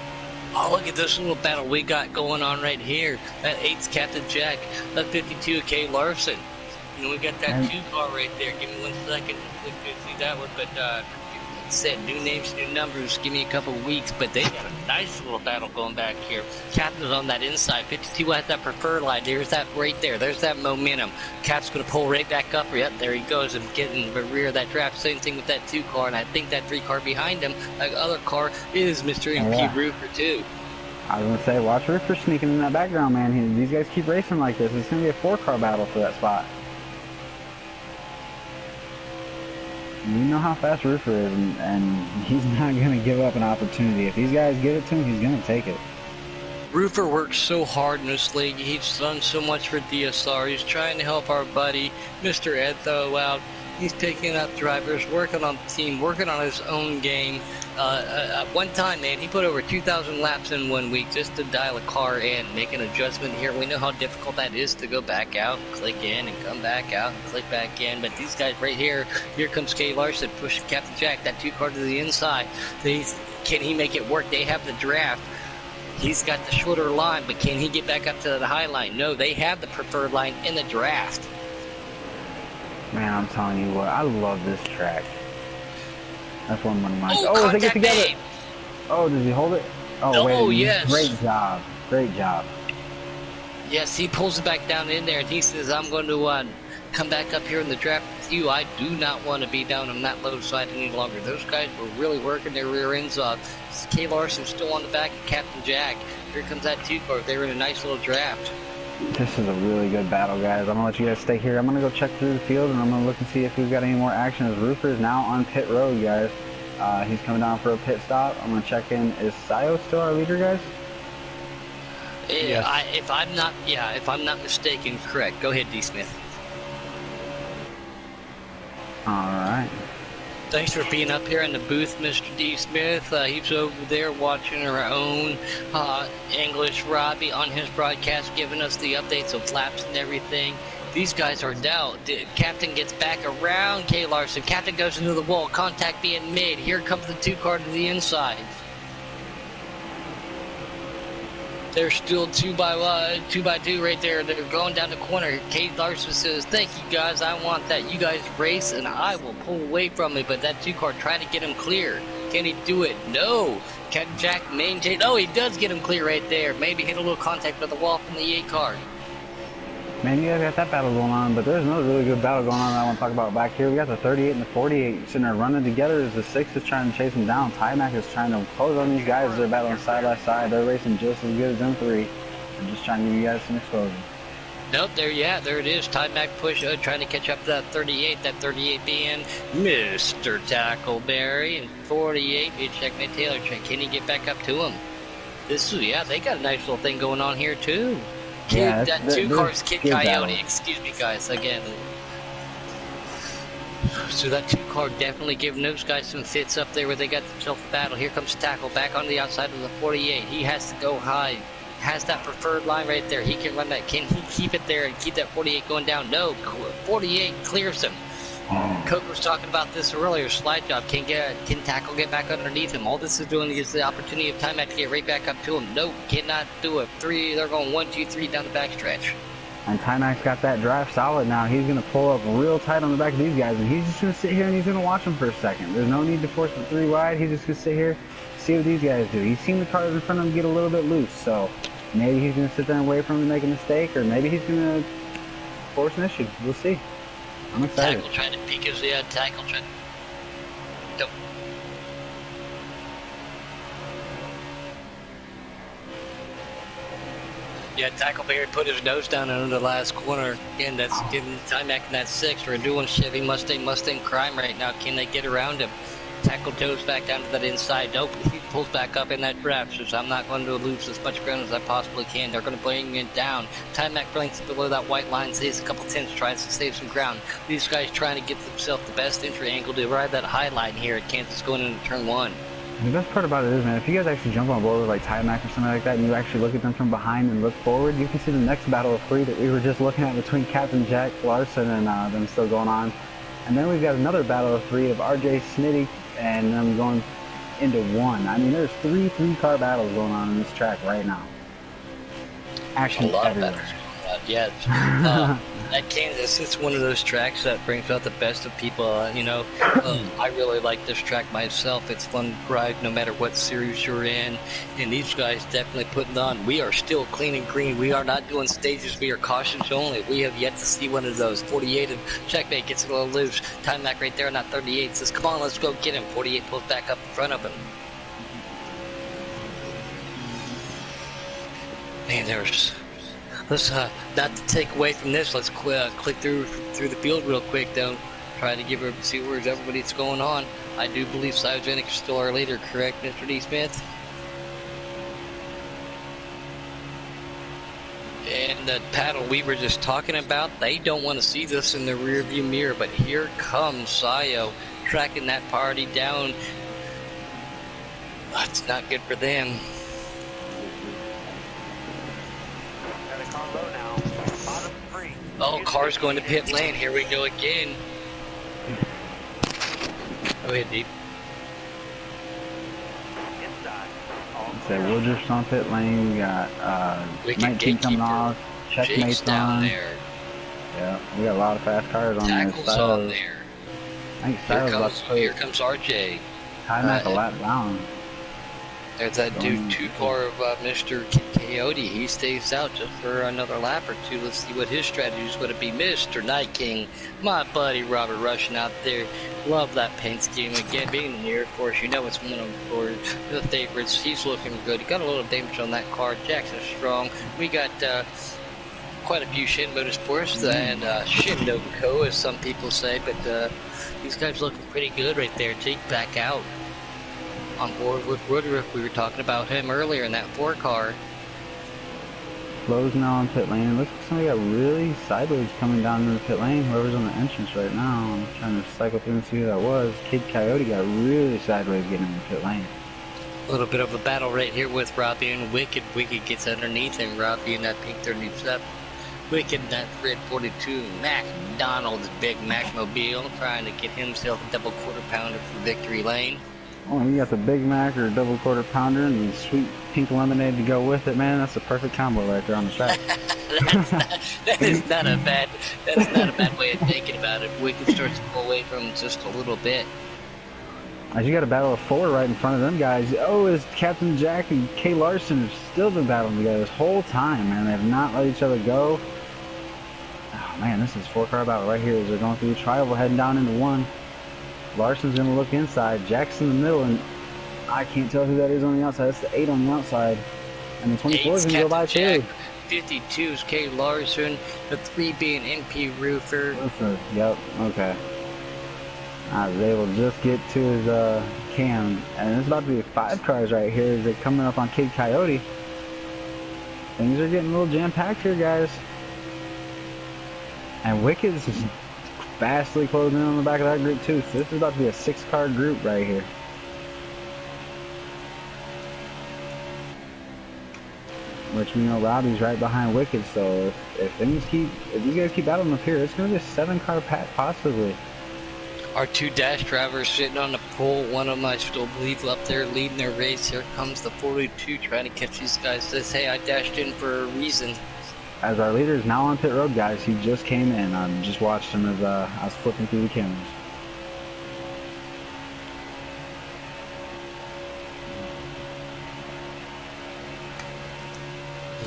Oh, look at this little battle we got going on right here. That 8's Captain Jack, that 52 K Larson. You know, we got that 2 car right there. Give me 1 second. We could see that one, but said new names, new numbers. Give me a couple weeks, but they got a nice little battle going back here. Captain's on that inside. 52 has that preferred line. There's that right there. There's that momentum. Cap's going to pull right back up. Yep, there he goes. And getting the rear of that draft. Same thing with that 2 car, and I think that 3 car behind him, that other car, is Mr. MP Roofer too. I was going to say, watch Roofer sneaking in that background, man. These guys keep racing like this. It's going to be a 4 car battle for that spot. You know how fast Roofer is, and he's not going to give up an opportunity. If these guys give it to him, he's going to take it. Roofer works so hard in this league. He's done so much for DSR. He's trying to help our buddy, Mr. Ed, though, out. He's picking up drivers, working on the team, working on his own game. At one time, man, he put over 2,000 laps in 1 week just to dial a car in, make an adjustment here. We know how difficult that is to go back out, click in, and come back out, and click back in. But these guys right here comes Kay Larson, pushing Captain Jack, that 2 car to the inside. Can he make it work? They have the draft. He's got the shorter line, but can he get back up to the high line? No, they have the preferred line in the draft. Man, I'm telling you what, I love this track. That's one of my... Oh, they get together! made. Oh, does he hold it? Oh, wait, yes. Great job. Great job. Yes, he pulls it back down in there, and he says, I'm going to come back up here in the draft with you. I do not want to be down on that low side any longer. Those guys were really working their rear ends off. Kay Larson still on the back of Captain Jack. Here comes that 2 car. They were in a nice little draft. This is a really good battle, guys. I'm going to let you guys stay here. I'm going to go check through the field, and I'm going to look and see if we've got any more action. As Roofer is now on pit road, guys. He's coming down for a pit stop. I'm going to check in. Is Sayo still our leader, guys? Yes. If I'm not mistaken, correct. Go ahead, D. Smith. All right. Thanks for being up here in the booth, Mr. D. Smith. He's over there watching our own English Robbie on his broadcast, giving us the updates of laps and everything. These guys are down. Captain gets back around Kay Larson. Captain goes into the wall. Contact being made. Here comes the 2 car to the inside. They're still 2 by 2 right there. They're going down the corner. Kate Larson says, thank you guys. I want that. You guys race and I will pull away from it. But that 2 car trying to get him clear. Can he do it? No. Captain Jack maintained. Oh, he does get him clear right there. Maybe hit a little contact with the wall from the 8 car. Man, you guys got that battle going on, but there's another really good battle going on that I want to talk about back here. We got the 38 and the 48 sitting there running together as the 6 is trying to chase them down. Ty-Mac is trying to close on these guys as they're battling side by side. They're racing just as good as them 3. I'm just trying to give you guys some exposure. Nope, there it is. Ty-Mac push, trying to catch up to that 38. That 38 being Mr. Tackleberry. And 48, Checkmate Taylor. Can he get back up to him? They got a nice little thing going on here, too. Yeah, that 2 cars, Kid Coyote. Battle. Excuse me, guys, again. So that 2 car definitely giving those guys some fits up there where they got themselves a battle. Here comes Tackle back on the outside of the 48. He has to go high. Has that preferred line right there. He can run that. Can he keep it there and keep that 48 going down? No. 48 clears him. Coke was talking about this earlier. Slide job. Can Tackle get back underneath him? All this is doing is the opportunity of Time to get right back up to him. Nope, cannot do it. 3. They're going 1, 2, 3 down the backstretch. And Ty-Mac's got that drive solid now. He's going to pull up real tight on the back of these guys, and he's just going to sit here and he's going to watch them for a second. There's no need to force the 3 wide. He's just going to sit here, see what these guys do. He's seen the cars in front of him get a little bit loose, so maybe he's going to sit there and wait for him to make a mistake, or maybe he's going to force an issue. We'll see. I'm excited. Tackle trying to peek his Tackle trying. Nope. Yeah, Tackleberry put his nose down under the last corner. Again, that's giving Timac in that 6. We're doing Chevy Mustang crime right now. Can they get around him? Tackle goes back down to that inside. Nope, he pulls back up in that draft. So I'm not going to lose as much ground as I possibly can. They're going to bring it down. Timac blinks below that white line, saves a couple tenths, tries to save some ground. These guys trying to get themselves the best entry angle to ride that high line here at Kansas going into turn 1. The best part about it is, man, if you guys actually jump on board with like Timac or something like that, and you actually look at them from behind and look forward, you can see the next battle of 3 that we were just looking at between Captain Jack Larson and them still going on. And then we've got another battle of 3 of RJ Snitty and them going into 1. I mean, there's 3 car battles going on in this track right now. Action everywhere. Yeah, at Kansas, it's one of those tracks that brings out the best of people. I really like this track myself. It's fun to ride no matter what series you're in. And these guys definitely putting it on. We are still clean and green. We are not doing stages. We are cautions only. We have yet to see one of those. 48 and Checkmate gets a little loose. Timac right there on that 38 says, come on, let's go get him. 48 pulls back up in front of him. Man, let's not to take away from this. Let's click through the field real quick, though. Try to see where everybody's going on. I do believe Cyogenic is still our leader, correct, Mr. D. Smith? And the paddle we were just talking about, they don't want to see this in the rearview mirror, but here comes Sayo tracking that party down. That's not good for them. Oh, car's going to pit lane. Here we go again. Go ahead, Deep. So we'll just on pit lane. We got 19 coming off. Checkmate's down on. there. Yeah, we got a lot of fast cars on Tackle's there. on there. I think Styles Here comes RJ. Timac a lap down. There's that dude, 2-car of Mr. Coyote. He stays out just for another lap or 2. Let's see what his strategy is going to be. Mr. Night King, my buddy Robert rushing out there. Love that paint scheme. Again, being in the Air Force, you know it's one of the favorites. He's looking good. He got a little damage on that car. Jackson's strong. We got quite a few Shin Motorsports and Shin Co, as some people say, but these guys looking pretty good right there. Take back out. On board with Woodruff, we were talking about him earlier in that 4-car. Flo's now on pit lane. Looks like somebody got really sideways coming down to the pit lane. Whoever's on the entrance right now. I'm trying to cycle through and see who that was. Kid Coyote got really sideways getting in the pit lane. A little bit of a battle right here with Robbie and Wicked. Wicked gets underneath him. Robbie in that pink 37. Wicked in that red 42. McDonald's big Macmobile trying to get himself a double quarter pounder for victory lane. Oh, you got the Big Mac or double quarter pounder and the sweet pink lemonade to go with it, man. That's the perfect combo right there on the track. That is not a bad way of thinking about it. Wicked starts to pull away from him just a little bit. As you got a battle of 4 right in front of them guys. Oh, is Captain Jack and Kay Larson have still been battling together this whole time, man. They have not let each other go. Oh, man, this is 4-car battle right here as they're going through the tri-oval, heading down into 1. Larson's going to look inside. Jack's in the middle, and I can't tell who that is on the outside. That's the 8 on the outside. And the 24 is going to go by too. 52 is K. Larson. The 3 being NP Roofer. Yep, okay. I was able to just get to his cam. And it's about to be 5 cars right here as they're coming up on Kid Coyote. Things are getting a little jam-packed here, guys. And Wicked's is fastly closing in on the back of that group too. So this is about to be a 6-car group right here. Which we know Robbie's right behind Wicked, so if you guys keep battling up here, it's gonna be a 7-car pack possibly. Our 2 dash drivers sitting on the pole. One of them I still believe up there leading their race. Here comes the 42 trying to catch these guys. Says, hey, I dashed in for a reason. As our leader is now on pit road, guys, he just came in. I just watched him as I was flipping through the cameras.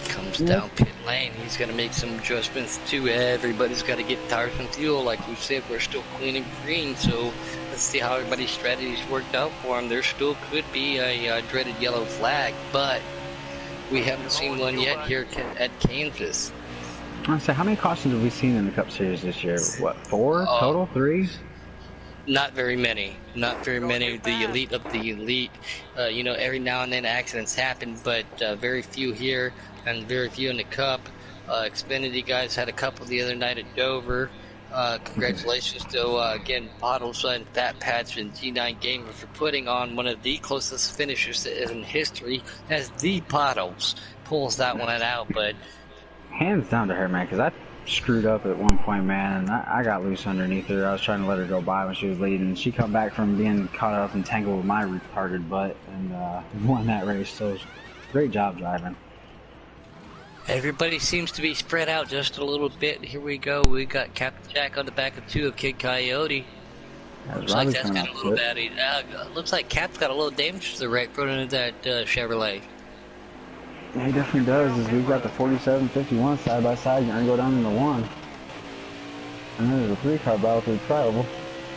He comes down pit lane. He's going to make some adjustments too. Everybody's got to get tires and fuel. Like we said, we're still clean and green. So let's see how everybody's strategies worked out for him. There still could be a dreaded yellow flag, but We haven't seen one yet here at Kansas. I say, how many cautions have we seen in the Cup Series this year? What, 4 total? 3? Not very many. Not very many. The elite of the elite. You know, every now and then accidents happen, but very few here and very few in the Cup. Xfinity guys had a couple the other night at Dover. Congratulations to, again, Bottles and Fat Patch and G9 Gamer for putting on one of the closest finishes in history as the Bottles pulls that one out, but Hands down to her, man, because I screwed up at one point, man, and I got loose underneath her. I was trying to let her go by when she was leading. She come back from being caught up and tangled with my retarded butt and won that race, so great job driving. everybody seems to be spread out just a little bit. Here we go. We got Captain Jack on the back of 2 of Kid Coyote. Looks like that's got a little batty. Looks like Cap's got a little damage to the right front end of that Chevrolet. Yeah, he definitely does. As we've got the 47-51 side by side, you're gonna go down into 1. And there's a 3-car battle through the tribal.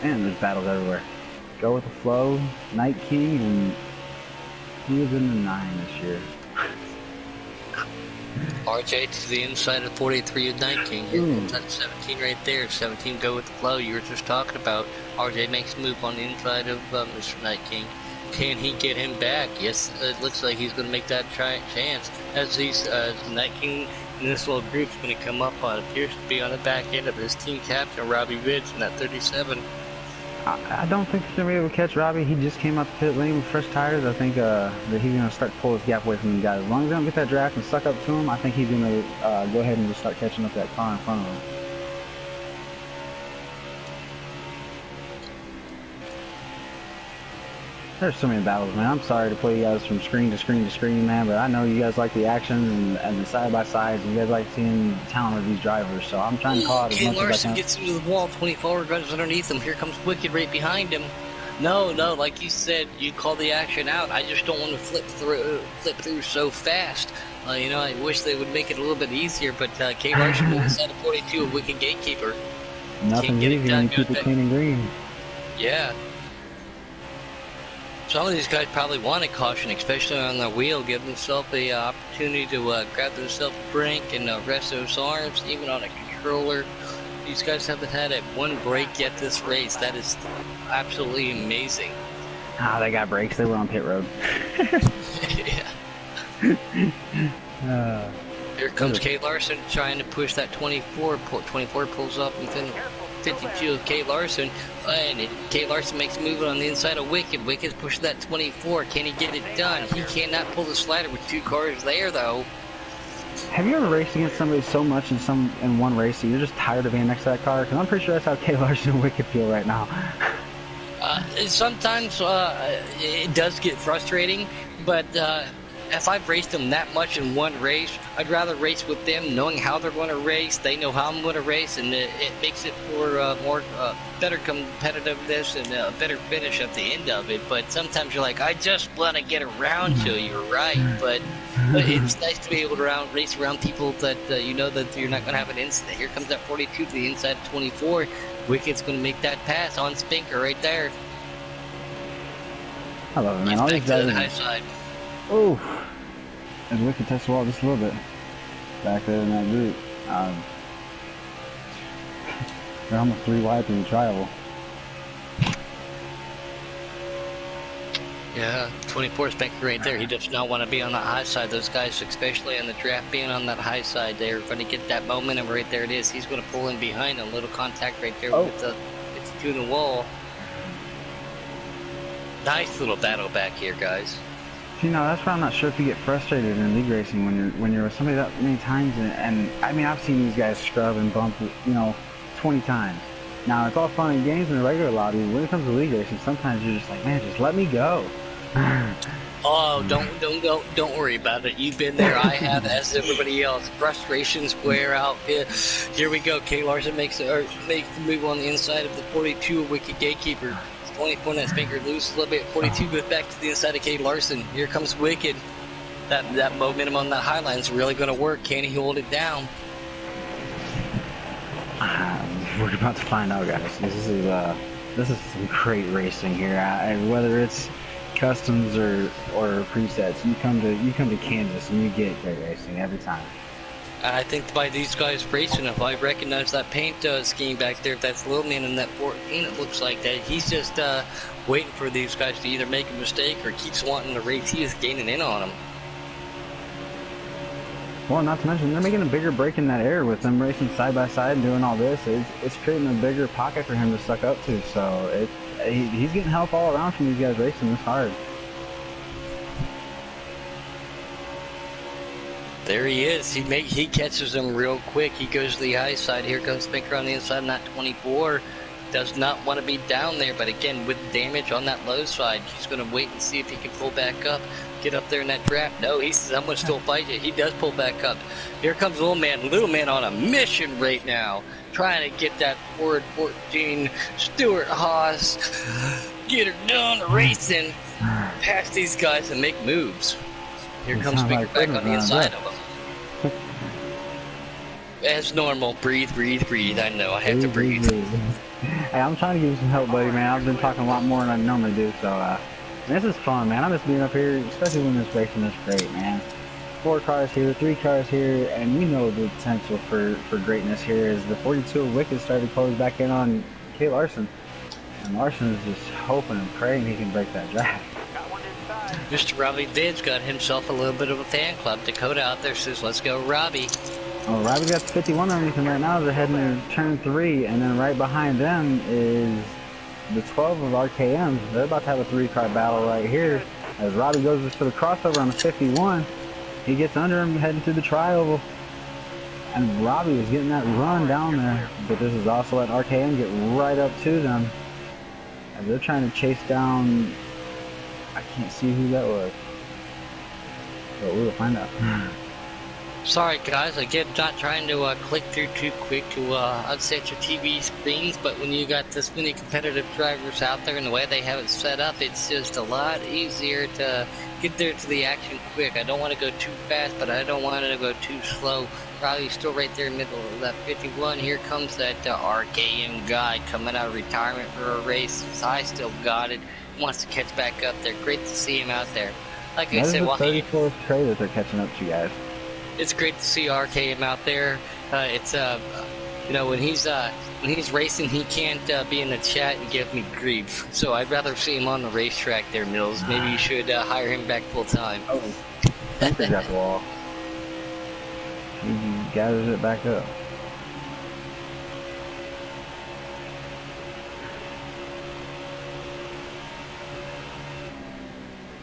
And there's battles everywhere. Go with the flow, Night King, and he was in the 9 this year. RJ to the inside of 43 of Night King. Here comes that 17 right there. 17 go with the flow you were just talking about. RJ makes a move on the inside of Mr. Night King. Can he get him back? Yes, it looks like he's going to make that chance. As he's Night King in this little group's going to come up on, appears to be on the back end of his team captain, Robbie-Racing, in that 37. I don't think he's going to be able to catch Robbie. He just came out the pit lane with fresh tires. I think that he's going to start to pull his gap away from the guys. As long as they don't get that draft and suck up to him, I think he's going to go ahead and just start catching up that car in front of him. There's so many battles, man. I'm sorry to play you guys from screen to screen to screen, man, but I know you guys like the action and the side-by-sides, and you guys like seeing the talent of these drivers, so I'm trying to call out as much as I Larson can. gets into the wall, 24 runs underneath him. Here comes Wicked right behind him. No, like you said, you call the action out. I just don't want to flip through so fast. You know, I wish they would make it a little bit easier, but K. Larson inside of 42, a Wicked Gatekeeper. Nothing's easy when you keep it clean and green. Yeah. Some of these guys probably wanted caution, especially on their wheel, give themselves the opportunity to grab themselves a break and rest those arms, even on a controller. These guys haven't had one break yet this race. That is absolutely amazing. Ah, they got brakes. They were on pit road. Yeah. Here comes K. Larson trying to push that 24. 24 pulls up and then 52 of K. Larson. And K. Larson makes a move on the inside of Wicked. Wicked's pushing that 24. Can he get it done? He cannot pull the slider with 2 cars there, though. Have you ever raced against somebody so much in one race that you're just tired of being next to that car? Because I'm pretty sure that's how K. Larson and Wicked feel right now. Sometimes it does get frustrating, but if I've raced them that much in one race, I'd rather race with them knowing how they're going to race. They know how I'm going to race, and it makes it for more better competitiveness and a better finish at the end of it. But sometimes you're like, I just want to get around to you, right? But it's nice to be able to race around people that you know that you're not going to have an incident. Here comes that 42 to the inside of 24. Wicked's going to make that pass on Spinker right there. I love it, man. He's All back these to guys. the high side. Oh, and Wicked touched the wall just a little bit back there in that group. They're almost 3 wide through the tribal. Yeah, 24 Spinker right there. He does not want to be on that high side. Those guys, especially on the draft, being on that high side, they're going to get that momentum right there. It is. He's going to pull in behind a little contact right there with the to the wall. Nice little battle back here, guys. You know, that's why I'm not sure if you get frustrated in league racing when you're with somebody that many times, and I mean, I've seen these guys scrub and bump, 20 times. Now, it's all fun and games in the regular lobby. When it comes to league racing, sometimes you're just like, man, just let me go. Oh, don't worry about it. You've been there. I have, as everybody else. Frustrations wear out. Here we go. K. Larson makes the move on the inside of the 42 Wicked Gatekeeper. 24 that Spinker loses a little bit. 42 goes back to the inside of K. Larson. Here comes Wicked. That momentum on that high line is really going to work. Can he hold it down? We're about to find out, guys. This is some great racing here. Whether it's customs or presets. You come to Kansas and you get great racing every time. I think by these guys racing, if I recognize that paint scheme back there, if that's Little Man in that 14, it looks like that. He's just waiting for these guys to either make a mistake or keeps wanting to race. He is gaining in on them. Well, not to mention, they're making a bigger break in that air with them racing side by side and doing all this. It's creating a bigger pocket for him to suck up to, so he's getting help all around from these guys racing this hard. There he is. He catches them real quick. He goes to the high side. Here comes Baker on the inside, not 24. Does not want to be down there, but again, with damage on that low side, he's going to wait and see if he can pull back up, get up there in that draft. No, he says, I'm going to still fight you. He does pull back up. Here comes Little Man. Little Man on a mission right now, trying to get that Ford 14 Stuart Haas, get her done racing, past these guys and make moves. Here comes Baker back on the inside of him. As normal, breathe. I know, I have to breathe. Hey, I'm trying to give you some help, buddy, man. I've been talking a lot more than I normally do, so this is fun, man. I'm just being up here, especially when this racing is great, man. 4 cars here, 3 cars here, and we know the potential for greatness here is the 42 of Wicked started to close back in on K. Larson. And Larson is just hoping and praying he can break that drive. Mr. Robbie Vid's got himself a little bit of a fan club. Dakota out there says, let's go, Robbie. Oh, Robbie's got the 51 underneath him right now. They're heading to turn 3, and then right behind them is the 12 of RKM. They're about to have a 3-car battle right here. As Robbie goes for the crossover on the 51, he gets under him heading to the tri-oval. And Robbie is getting that run down there. But this is also letting RKM get right up to them. As they're trying to chase down... I can't see who that was. But we'll find out. Sorry guys, again, not trying to click through too quick to upset your TV screens, but when you got this many competitive drivers out there and the way they have it set up, it's just a lot easier to get there to the action quick. I don't want to go too fast, but I don't want to go too slow. Probably still right there in the middle of that 51. Here comes that RKM guy coming out of retirement for a race. I still got it. Wants to catch back up there. Great to see him out there. Like I said, well, 34th trade that they're catching up to, guys. It's great to see RKM out there. It's you know, when he's racing, he can't be in the chat and give me grief. So I'd rather see him on the racetrack there, Mills. Maybe you should hire him back full time. Oh, Baker's got the wall. He gathers it back up.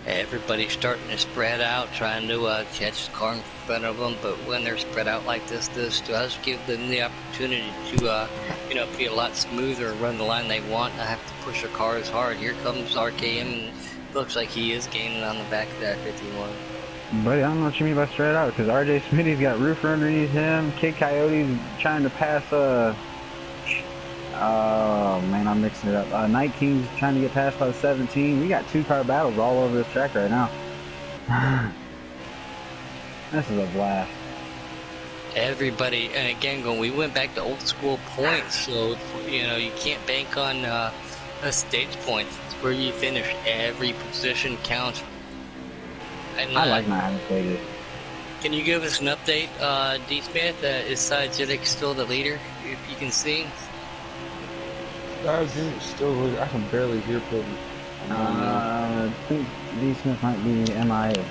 Everybody's starting to spread out, trying to catch the car in front of them. But when they're spread out like this does give them the opportunity to, you know, be a lot smoother and run the line they want. Not have to push their cars hard. Here comes RKM, and looks like he is gaining on the back of that 51. Buddy, I don't know what you mean by spread out, because RJ Smitty's got Roofer underneath him. Kid Coyote's trying to pass, oh man, I'm mixing it up. Night King's trying to get past by the 17. We got 2-car battles all over this track right now. This is a blast. Everybody, and again, when we went back to old school points, so, you know, you can't bank on stage points. It's where you finish. Every position counts. And, I like my attitude. Can you give us an update, D-Smith? Is Cyanogenix still the leader, if you can see? Cyanogenix still, I can barely hear people. I think D-Smith might be MIA.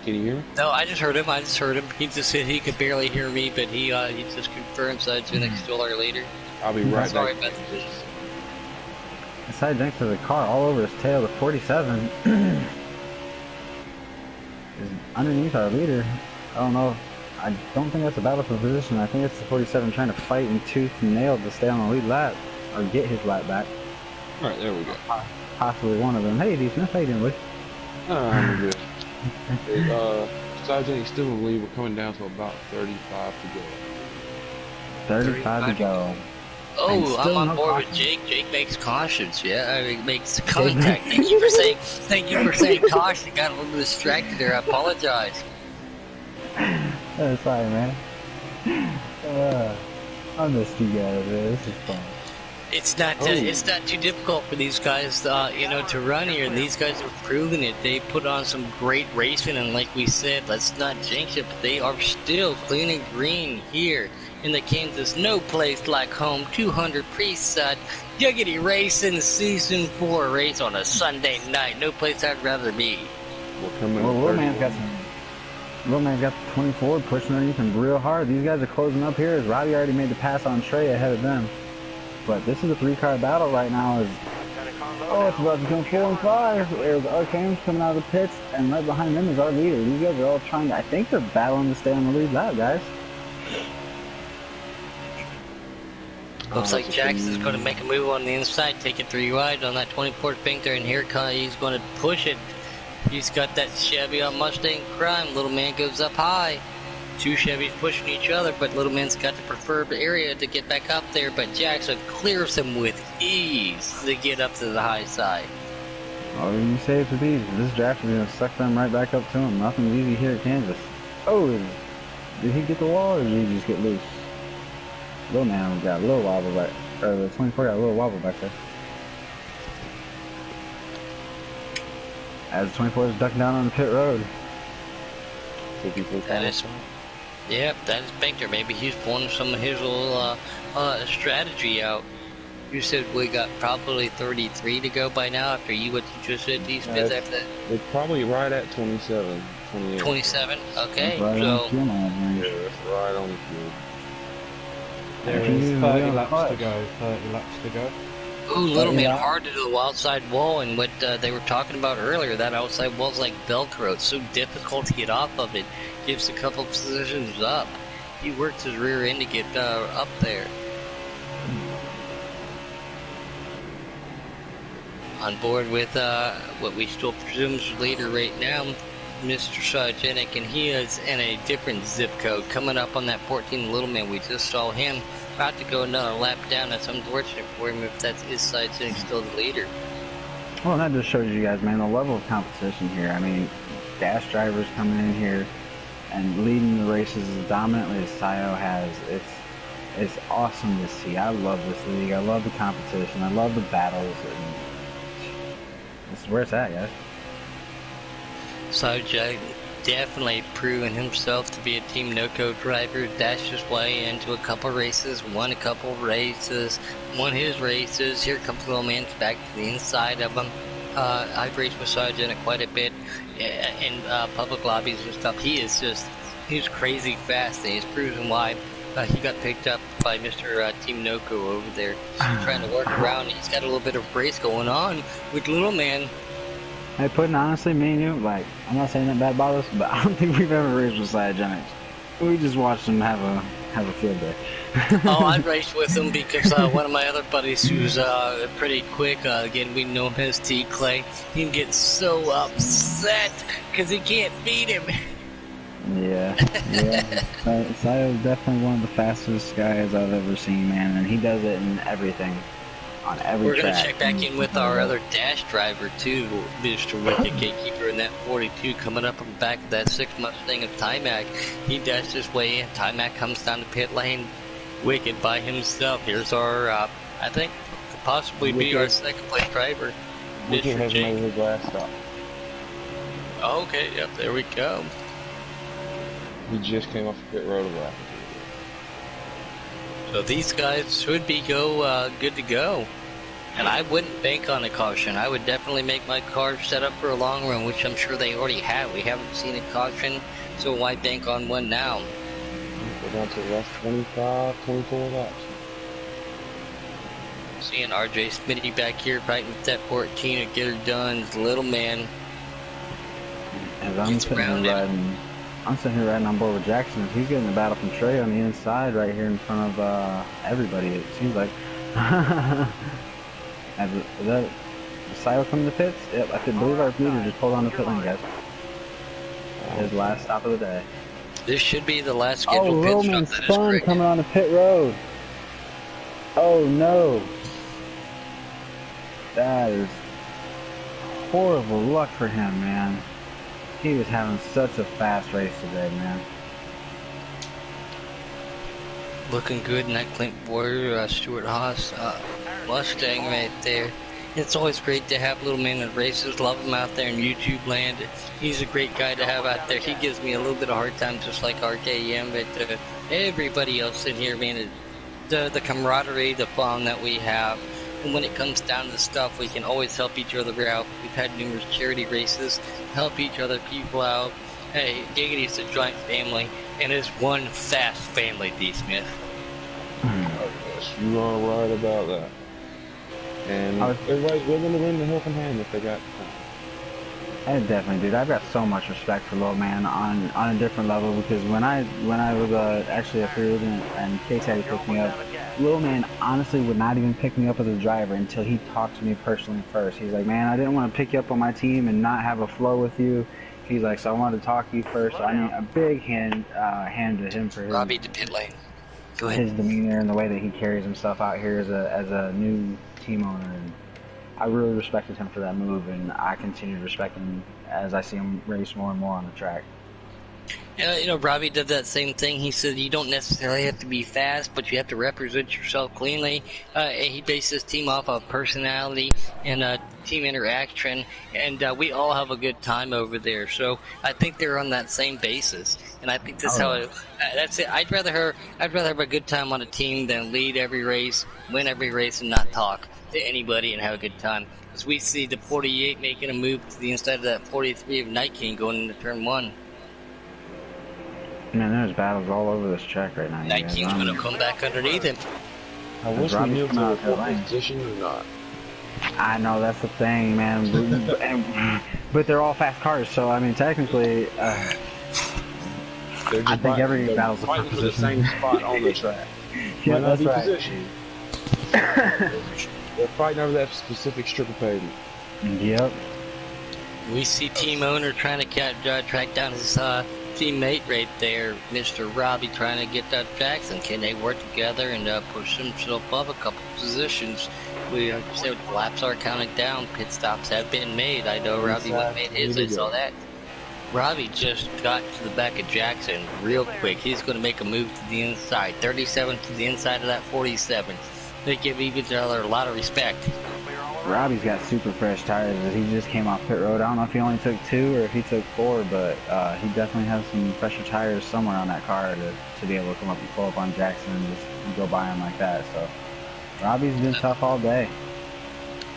Can you hear me? No, I just heard him. He just said he could barely hear me, but he just confirmed Cyanogenix still our leader. I'll be right Sorry back. about this. Cyanogenix has a car all over his tail. The 47 is underneath our leader. I don't know. I don't think that's a battle for position. I think it's the 47 trying to fight in tooth and nail to stay on the lead lap or get his lap back. All right, there we go. Possibly one of them. Hey, D-Smith, how you doing, buddy? I'm good. Cyanogenix still in the lead. We're coming down to about 35 to go. 35 to go. Oh, I'm on board with Jake. Jake makes cautions. Yeah, I mean, makes contact. Thank you for saying caution. Got a little distracted there. I apologize. Sorry, man. I missed you guys, man. This is fun. It's not too difficult for these guys, to run here. These guys have proven it. They put on some great racing, and like we said, let's not jinx it, but they are still clean and green here in the Kansas No Place Like Home 200 Preset Giggity Racing Season 4 race on a Sunday night. No place I'd rather be. Little man's got the 24 pushing underneath him real hard. These guys are closing up here as Robbie already made the pass on Trey ahead of them. But this is a 3-car battle right now. It's about to become 4 and 5. There's Arcane's coming out of the pits, and right behind them is our leader. These guys are all trying to, I think they're battling to stay on the lead lap, guys. Looks like Jackson's going to make a move on the inside, take it 3 wide on that 24th bank there, and here he's going to push it. He's got that Chevy on Mustang Crime. Little man goes up high. 2 Chevys pushing each other, but little man's got the preferred area to get back up there, but Jackson clears him with ease to get up to the high side. Oh, you say it's with ease. This draft is going to suck them right back up to him. Nothing's easy here at Kansas. Oh, did he get the wall or did he just get loose? Little man got a little wobble back, or the 24 got a little wobble back there. As the 24 is ducking down on the pit road. That is Banker. Maybe he's pulling some of his little strategy out. You said we got probably 33 to go by now after what you just said, these pits after that? It's probably right at 27, 28. 27? Okay, Right so... Yeah, it's right on the field. There is 30 laps to go. 30 laps to go. Ooh, little man hard to the outside wall, and what they were talking about earlier, that outside wall's like Velcro. It's so difficult to get off of it. Gives a couple of positions up. He works his rear end to get up there. On board with what we still presume is leader right now, Mr. Sargenic, and he is in a different zip code. Coming up on that 14 little man, we just saw him about to go another lap down. That's unfortunate for him if that's his side, so he's still the leader. Well, that just shows you guys, man, the level of competition here. I mean, dash drivers coming in here and leading the races as dominantly as Sayo has. It's awesome to see. I love this league. I love the competition. I love the battles. And this is where it's at, guys. So Jack definitely proven himself to be a Team No-Co driver. Dashed his way into a couple races, won a couple races, won his races. Here comes little man back to the inside of him. I've raced with Sargent quite a bit in public lobbies and stuff. He's crazy fast, and he's proven why he got picked up by Mr. Team No-Co over there. Trying to work around. He's got a little bit of race going on with little man. Hey, Puddin', honestly, me and you, like, I'm not saying that bad about us, but I don't think we've ever raced with Cyogenics. We just watched him have a field day. Oh, I raced with him because one of my other buddies who's pretty quick, again, we know him as T. Clay, he gets so upset because he can't beat him. Yeah. Sayo's definitely one of the fastest guys I've ever seen, man, and he does it in everything. On every We're going track. to check back in with our other dash driver, too, Mr. Wicked Gatekeeper in that 42, coming up on the back of that 6 Mustang of Timac. He dashed his way in. Timac comes down the pit lane. Wicked by himself. Here's our, I think, could possibly be our second place driver. Wicked Mr. has Jake. made his last stop. Okay, yep, there we go. He just came off the pit road of lap. So these guys should be good to go. And I wouldn't bank on a caution. I would definitely make my car set up for a long run, which I'm sure they already have. We haven't seen a caution, so why bank on one now? We're down to the last 24 laps. Seeing RJ Smitty back here fighting with that 14 to get her done. Little man. As I'm sitting here riding on board with Jackson. He's getting the battle from Trey on the inside right here in front of everybody, it seems like. Is that Sayo coming to pits? Yep, I believe our leader just pulled on the pit lane, guys. His last stop of the day. This should be the last scheduled pit stop. Roman That is Spun correct. coming on the pit road. Oh no. That is horrible luck for him, man. He was having such a fast race today, man. Looking good in that Clint Warrior, Stuart Haas. Mustang right there. It's always great to have Little Man in races. Love him out there in YouTube land. He's a great guy to have out there. He gives me a little bit of hard time, just like RKM, but everybody else in here, man, the camaraderie, the fun that we have. And when it comes down to stuff, we can always help each other out. We've had numerous charity races, help each other people out. Hey, Giggity's a joint family, and it's one fast family, D. Smith. Oh, yes, you are right about that. And everybody's willing to lend a helping hand if they got time. I definitely, dude. I've got so much respect for Lil Man on a different level, because when I was actually a free agent and Case had to pick me up, Lil Man honestly would not even pick me up as a driver until he talked to me personally first. He's like, man, I didn't want to pick you up on my team and not have a flow with you. He's like, so I wanted to talk to you first. So I mean, a big hand to him for his, Robbie to pit lane. Go ahead. his demeanor and the way that he carries himself out here as a new team owner. And I really respected him for that move, and I continue to respect him as I see him race more and more on the track. Robbie did that same thing. He said you don't necessarily have to be fast, but you have to represent yourself cleanly. He based his team off of personality and team interaction, and we all have a good time over there. So I think they're on that same basis, and I think that's that's it. I'd rather have a good time on a team than lead every race, win every race, and not talk to anybody and have a good time. Because we see the 48 making a move to the inside of that 43 of Night King going into turn 1. Man, there's battles all over this track right now. Night King's going to come back underneath him. I wish we knew if they were what position or not. I know, that's the thing, man. But they're all fast cars, so I mean, technically, I think every battle's a fighting for the position. same spot on the track. Yeah, Might not that's be right. position. They're fighting over that specific strip of pavement. Yep. We see team owner trying to track down his teammate right there, Mr. Robbie, trying to get that Jackson. Can they work together and push himself up a couple positions? We say the laps are counting down. Pit stops have been made. I know Robbie went made his. I saw that. Robbie just got to the back of Jackson real quick. He's going to make a move to the inside. 37 to the inside of that 47. They give each other a lot of respect. Robbie's got super fresh tires. He just came off pit road. I don't know if he only took 2 or if he took 4, but he definitely has some fresher tires somewhere on that car to be able to come up and pull up on Jackson and just go by him like that. So Robbie's been tough all day.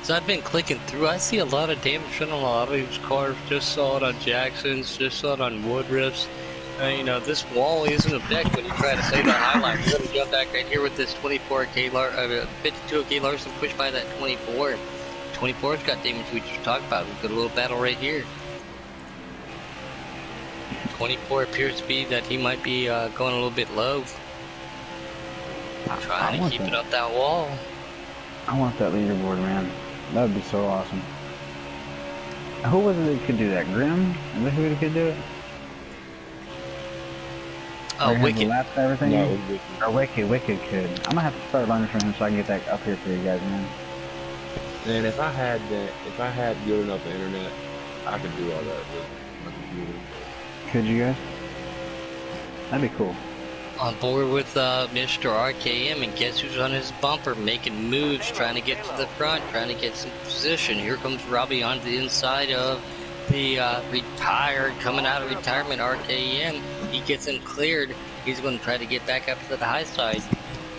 So I've been clicking through. I see a lot of damage on a lot of these cars. Just saw it on Jackson's. Just saw it on Woodruff's. This wall isn't a deck when you try to save that highline. We're going to jump back right here with this 52K Larson pushed by that 24. 24's got damage we just talked about. We've got a little battle right here. 24 appears to be that he might be going a little bit low. Trying to keep it up that wall. I want that leaderboard, man. That would be so awesome. Who was it that could do that? Grim? Is that who could do it? Oh, Wicked. Laps and everything? No, Wicked. Or Wicked could. I'm gonna have to start learning from him so I can get that up here for you guys, man. And if I had good enough internet, I could do all that with my computer. Could you guys? That'd be cool. On board with Mr. RKM, and guess who's on his bumper, making moves, trying to get to the front, trying to get some position. Here comes Robbie on the inside of the retired, coming out of retirement RKM. He gets him cleared. He's going to try to get back up to the high side.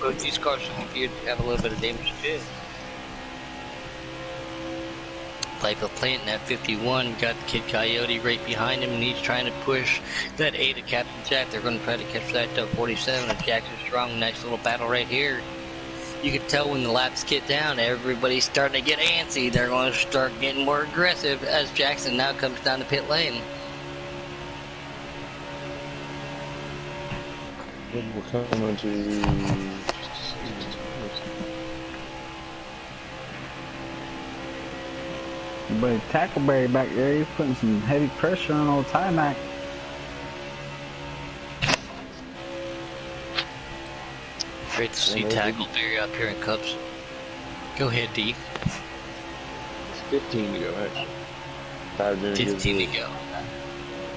Both these cars should have a little bit of damage too. Like a plant in that 51, got Kid Coyote right behind him, and he's trying to push that 8 of Captain Jack. They're going to try to catch that 47 of Jackson Strong. Nice little battle right here. You can tell when the laps get down, everybody's starting to get antsy. They're going to start getting more aggressive as Jackson now comes down the pit lane. We're coming to... But Tackleberry back there, he's putting some heavy pressure on old Timac. Great to see Tackleberry up here in Cubs. Go ahead, D. It's 15 to go, actually. 15 to go.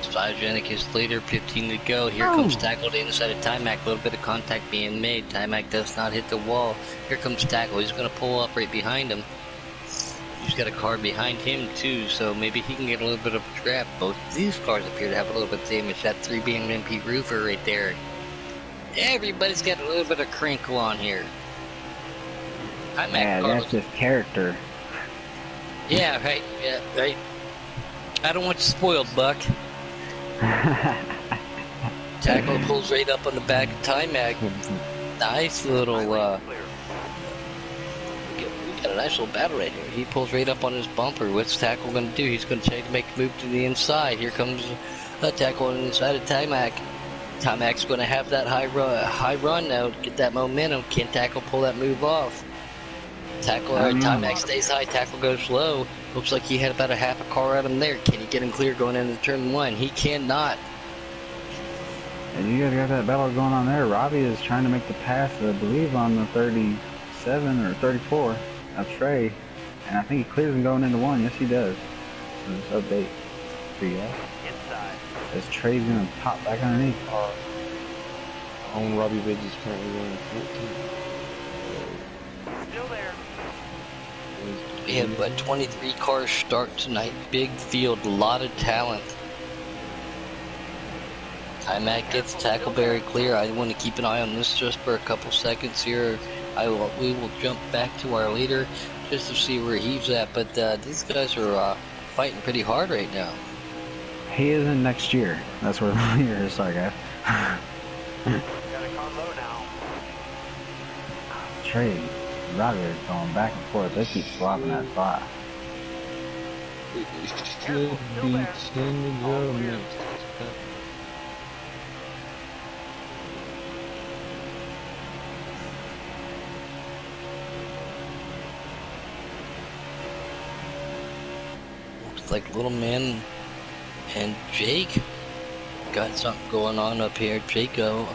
Biogenic is later, 15 to go. Here comes Tackle to inside of Timac. A little bit of contact being made. Timac does not hit the wall. Here comes Tackle. He's going to pull up right behind him. He's got a car behind him too, so maybe he can get a little bit of a trap. Both these cars appear to have a little bit of damage. That 3BMP roofer right there. Everybody's got a little bit of crinkle on here. Yeah, that's just character. Yeah, right. Yeah, right. I don't want you spoiled, Buck. Tackle pulls right up on the back of Timac. Nice little, we got a nice little battle right here. He pulls right up on his bumper. What's Tackle going to do? He's going to try to make a move to the inside. Here comes a Tackle on the inside of Timac. Timac's going to have that high run now to get that momentum. Can Tackle pull that move off? Timac stays high. Tackle goes low. Looks like he had about a half a car out of him there. Can he get him clear going into turn one? He cannot. And you guys got that battle going on there. Robbie is trying to make the pass, I believe, on the 37 or 34 of Trey. And I think he clears him going into one. Yes, he does. So this update for you guys. Inside. As Trey's going to pop back underneath. On Robbie Ridge is currently running 14. Still there. We have 23 cars start tonight. Big field, a lot of talent. Timac gets Tackleberry clear. I want to keep an eye on this just for a couple seconds here. We will jump back to our leader just to see where he's at. But these guys are fighting pretty hard right now. He is in next year. That's where the leader is. Sorry, guys. Got a car low now. Trey, Robbie is going back and forth. They keep swapping that spot. It should be 10 to go next. Looks like Little Man and Jake got something going on up here. Jake been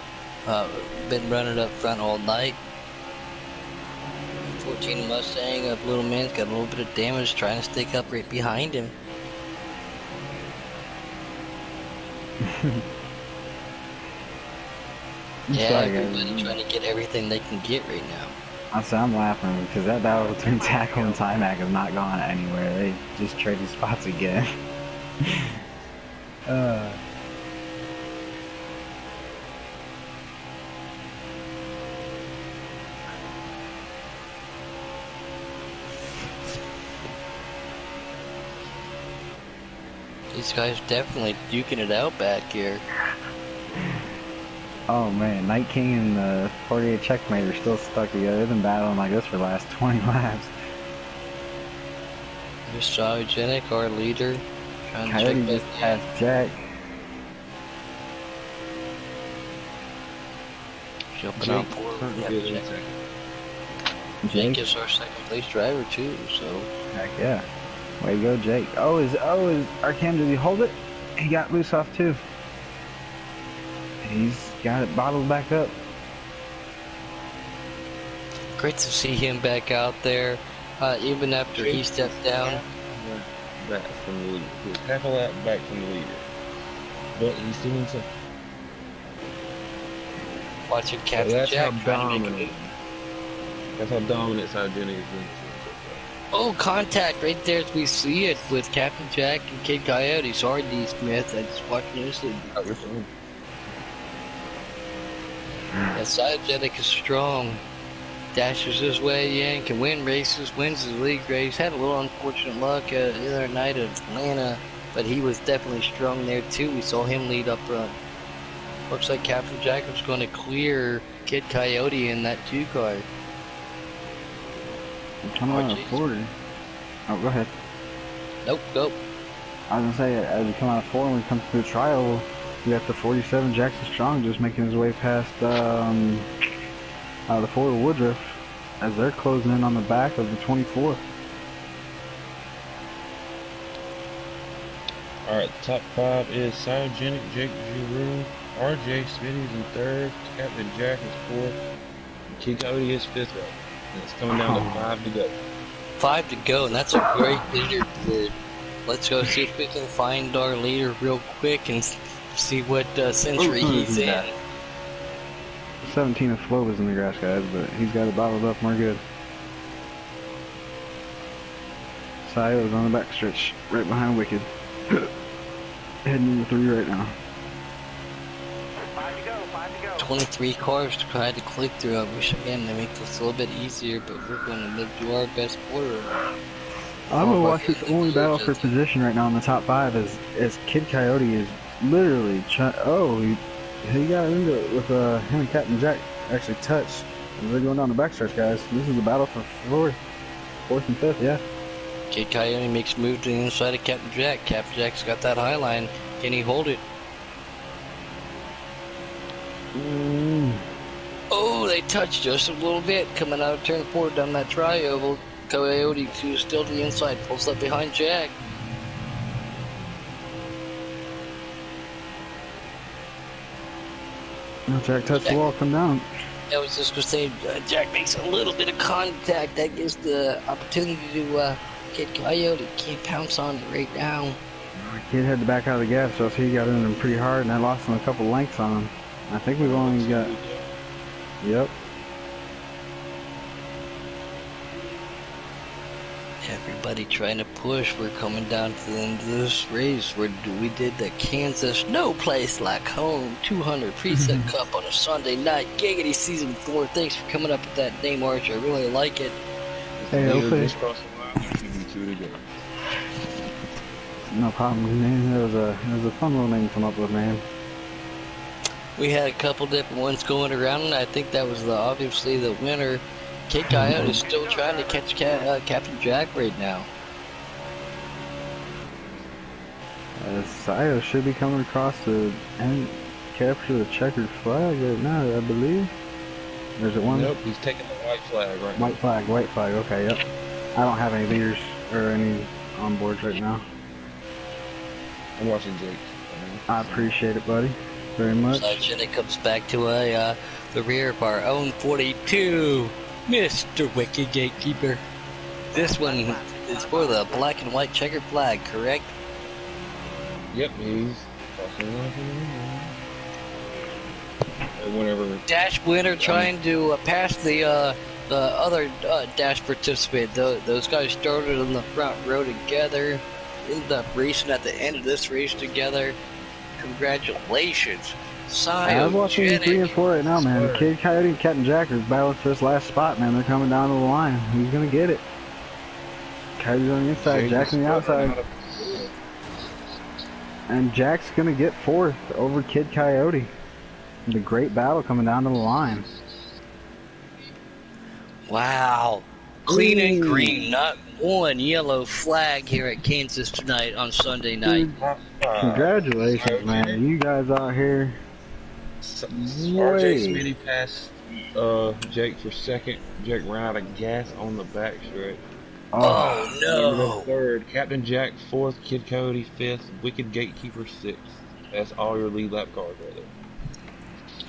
running up front all night. 14 Mustang of Little Man's got a little bit of damage, trying to stick up right behind him. Yeah, everybody trying to get everything they can get right now. I'm laughing because that battle between Tackle and Timac has not gone anywhere. They just traded spots again. These guys definitely duking it out back here. Oh man, Night King and the 48 Checkmate are still stuck together. They've been battling like this for the last 20 laps. Here's Biogenic, our leader. Trying to Coyote check just back passed Jack. Jumping on board. Jake is our second place driver too, so. Heck yeah. Way to go, Jake. Is Arkham, did he hold it? He got loose off too. He's got it bottled back up. Great to see him back out there, even after he stepped down. Back from the leader. He's half a lap back from the leader. But he's doing something. Watching Captain That's Jack how trying to make a dominant. move. That's how dominant Biogenic is doing. Oh, contact right there as we see it with Captain Jack and Kid Coyote. Sorry, D. Smith. I just watched this. Yeah, Biogenic is strong. Dashes his way in, can win races, wins his league race. Had a little unfortunate luck the other night at Atlanta, but he was definitely strong there too. We saw him lead up front. Looks like Captain Jacob's going to clear Kid Coyote in that 2 car. Come on, 40. Oh, go ahead. Nope, go. I was gonna say, as we come out of 4 and we come to the trial, we got the 47 Jackson Strong just making his way past the 4 Woodruff as they're closing in on the back of the 24. Alright, top 5 is Biogenic, Jake Giroux, RJ Smitty's in 3rd, Captain Jack is 4th, and Kid Coyote is 5th. And it's coming down to 5 to go. 5 to go, and that's a great leader for Let's go see if we can find our leader real quick and see what century he's in. 17 of flow is in the grass, guys, but he's got it bottled up more good. Sayo's on the backstretch, right behind Wicked. Heading into 3 right now. 5 to go, 5 to go. 23 cars to try to click through. I wish again they make this a little bit easier, but we're going to do our best for it. I'm gonna watch this only battle for position right now in the top 5 as Kid Coyote is literally he got into it with him and Captain Jack actually touched. And they're going down the backstretch, guys. This is a battle for 4th and 5th, yeah. Kid Coyote makes a move to the inside of Captain Jack. Captain Jack's got that high line. Can he hold it? Oh, they touched just a little bit. Coming out of turn 4 down that tri-oval. Coyote, who's still to the inside, pulls up behind Jack. Jack touched the wall, come down. I was just going to say, Jack makes a little bit of contact. That gives the opportunity to Kid Coyote. Can't pounce on it right now. Kid had to back out of the gas, so he got in him pretty hard, and I lost him a couple lengths on him. I think we've only got... Yep. Everybody trying to push. We're coming down to the end of this race. We did the Kansas No Place Like Home 200 Preset Cup on a Sunday night. Giggity Season 4. Thanks for coming up with that name, Arch. I really like it. Hey, hopefully. No problem, man. It was a fun little name to come up with, man. We had a couple different ones going around, and I think that was obviously the winner. Kid Coyote is still trying to catch Captain Jack right now. Sayo should be coming across and capture the checkered flag right now, I believe. There's it one? Nope, he's taking the white flag right now. White flag, okay, yep. I don't have any leaders or any on boards right now. I'm watching Jake. I appreciate it, buddy, very much. Then it comes back to the rear of our own 42. Mr. Wicked Gatekeeper. This one is for the black and white checkered flag, correct? Yep, he's whenever. Dash winner trying to pass the other dash participant. Those guys started on the front row together, ended up racing at the end of this race together. Congratulations. I'm watching 3 and 4 right now, man. Kid Coyote and Captain Jack are battling for this last spot, man. They're coming down to the line. Who's gonna get it? Coyote's on the inside, Jack's on the outside. And Jack's gonna get 4th over Kid Coyote. The great battle coming down to the line. Wow. Clean and green, not one yellow flag here at Kansas tonight on Sunday night. Congratulations, man. You guys out here. RJ Smitty passed Jake for 2nd. Jake ran out of gas on the backstretch. Oh no! 3rd, Captain Jack 4th, Kid Coyote 5th, Wicked Gatekeeper 6th. That's all your lead lap cars right there.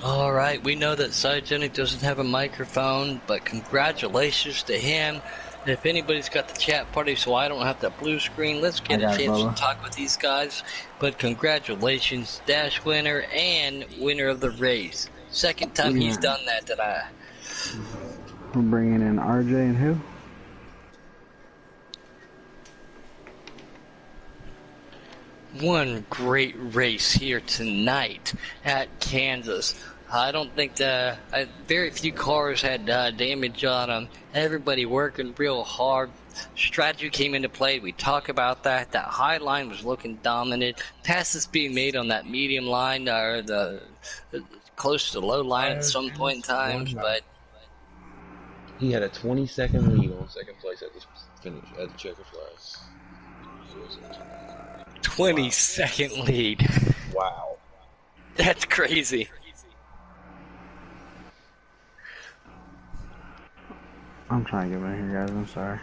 All right, we know that Cyogenic doesn't have a microphone, but congratulations to him. And if anybody's got the chat party so I don't have that blue screen, let's get a chance to talk with these guys. But congratulations, Dash winner and winner of the race. 2nd time he's done that tonight. We're bringing in RJ and who? One great race here tonight at Kansas. I don't think very few cars had damage on them. Everybody working real hard. Strategy came into play. We talk about that. That high line was looking dominant. Passes being made on that medium line or the close to the low line at some point in time. But he had a 20-second lead on 2nd place at this finish at the checker flag. 20-second lead. Wow. That's crazy. I'm trying to get right here, guys. I'm sorry.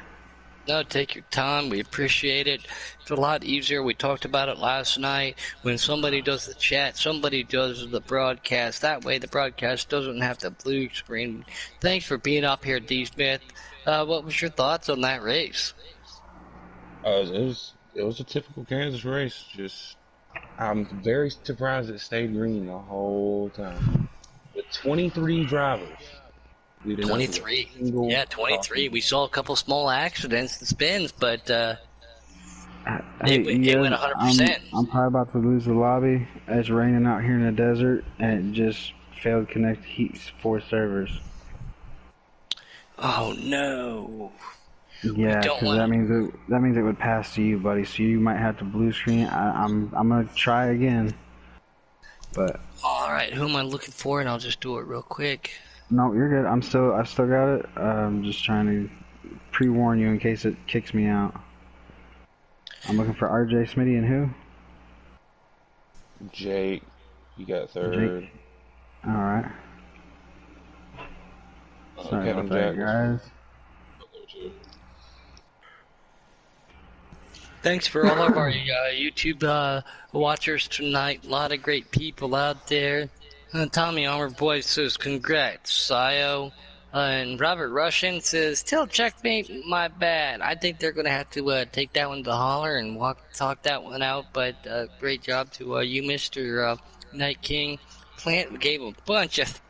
No, take your time. We appreciate it. It's a lot easier. We talked about it last night. When somebody does the chat, somebody does the broadcast. That way the broadcast doesn't have the blue screen. Thanks for being up here, D. Smith. What was your thoughts on that race? It it was a typical Kansas race. Just, I'm very surprised it stayed green the whole time. With 23 drivers, we did not see a 23. single Yeah, 23. We saw a couple small accidents and spins, but Hey, it went yeah, 100%. I'm probably about to lose the lobby. It's raining out here in the desert, and it just failed to connect Heat's 4 servers. Oh no. Yeah, don't because want- that means it would pass to you, buddy. So you might have to blue screen. I'm gonna try again, but All right, who am I looking for? And I'll just do it real quick. no, you're good. I still got it. I'm just trying to pre-warn you in case it kicks me out. I'm looking for RJ Smitty and who? Jake, you got third. Jake. All right. Sorry Kevin about that, Jack was guys. there too. Thanks for all of our YouTube watchers tonight. A lot of great people out there. Tommy Armor Boy says, congrats, Sayo. And Robert Russian says, still checkmate, my bad. I think they're going to have to take that one to the holler and talk that one out. But great job to you, Mr. Night King. Plant gave a bunch of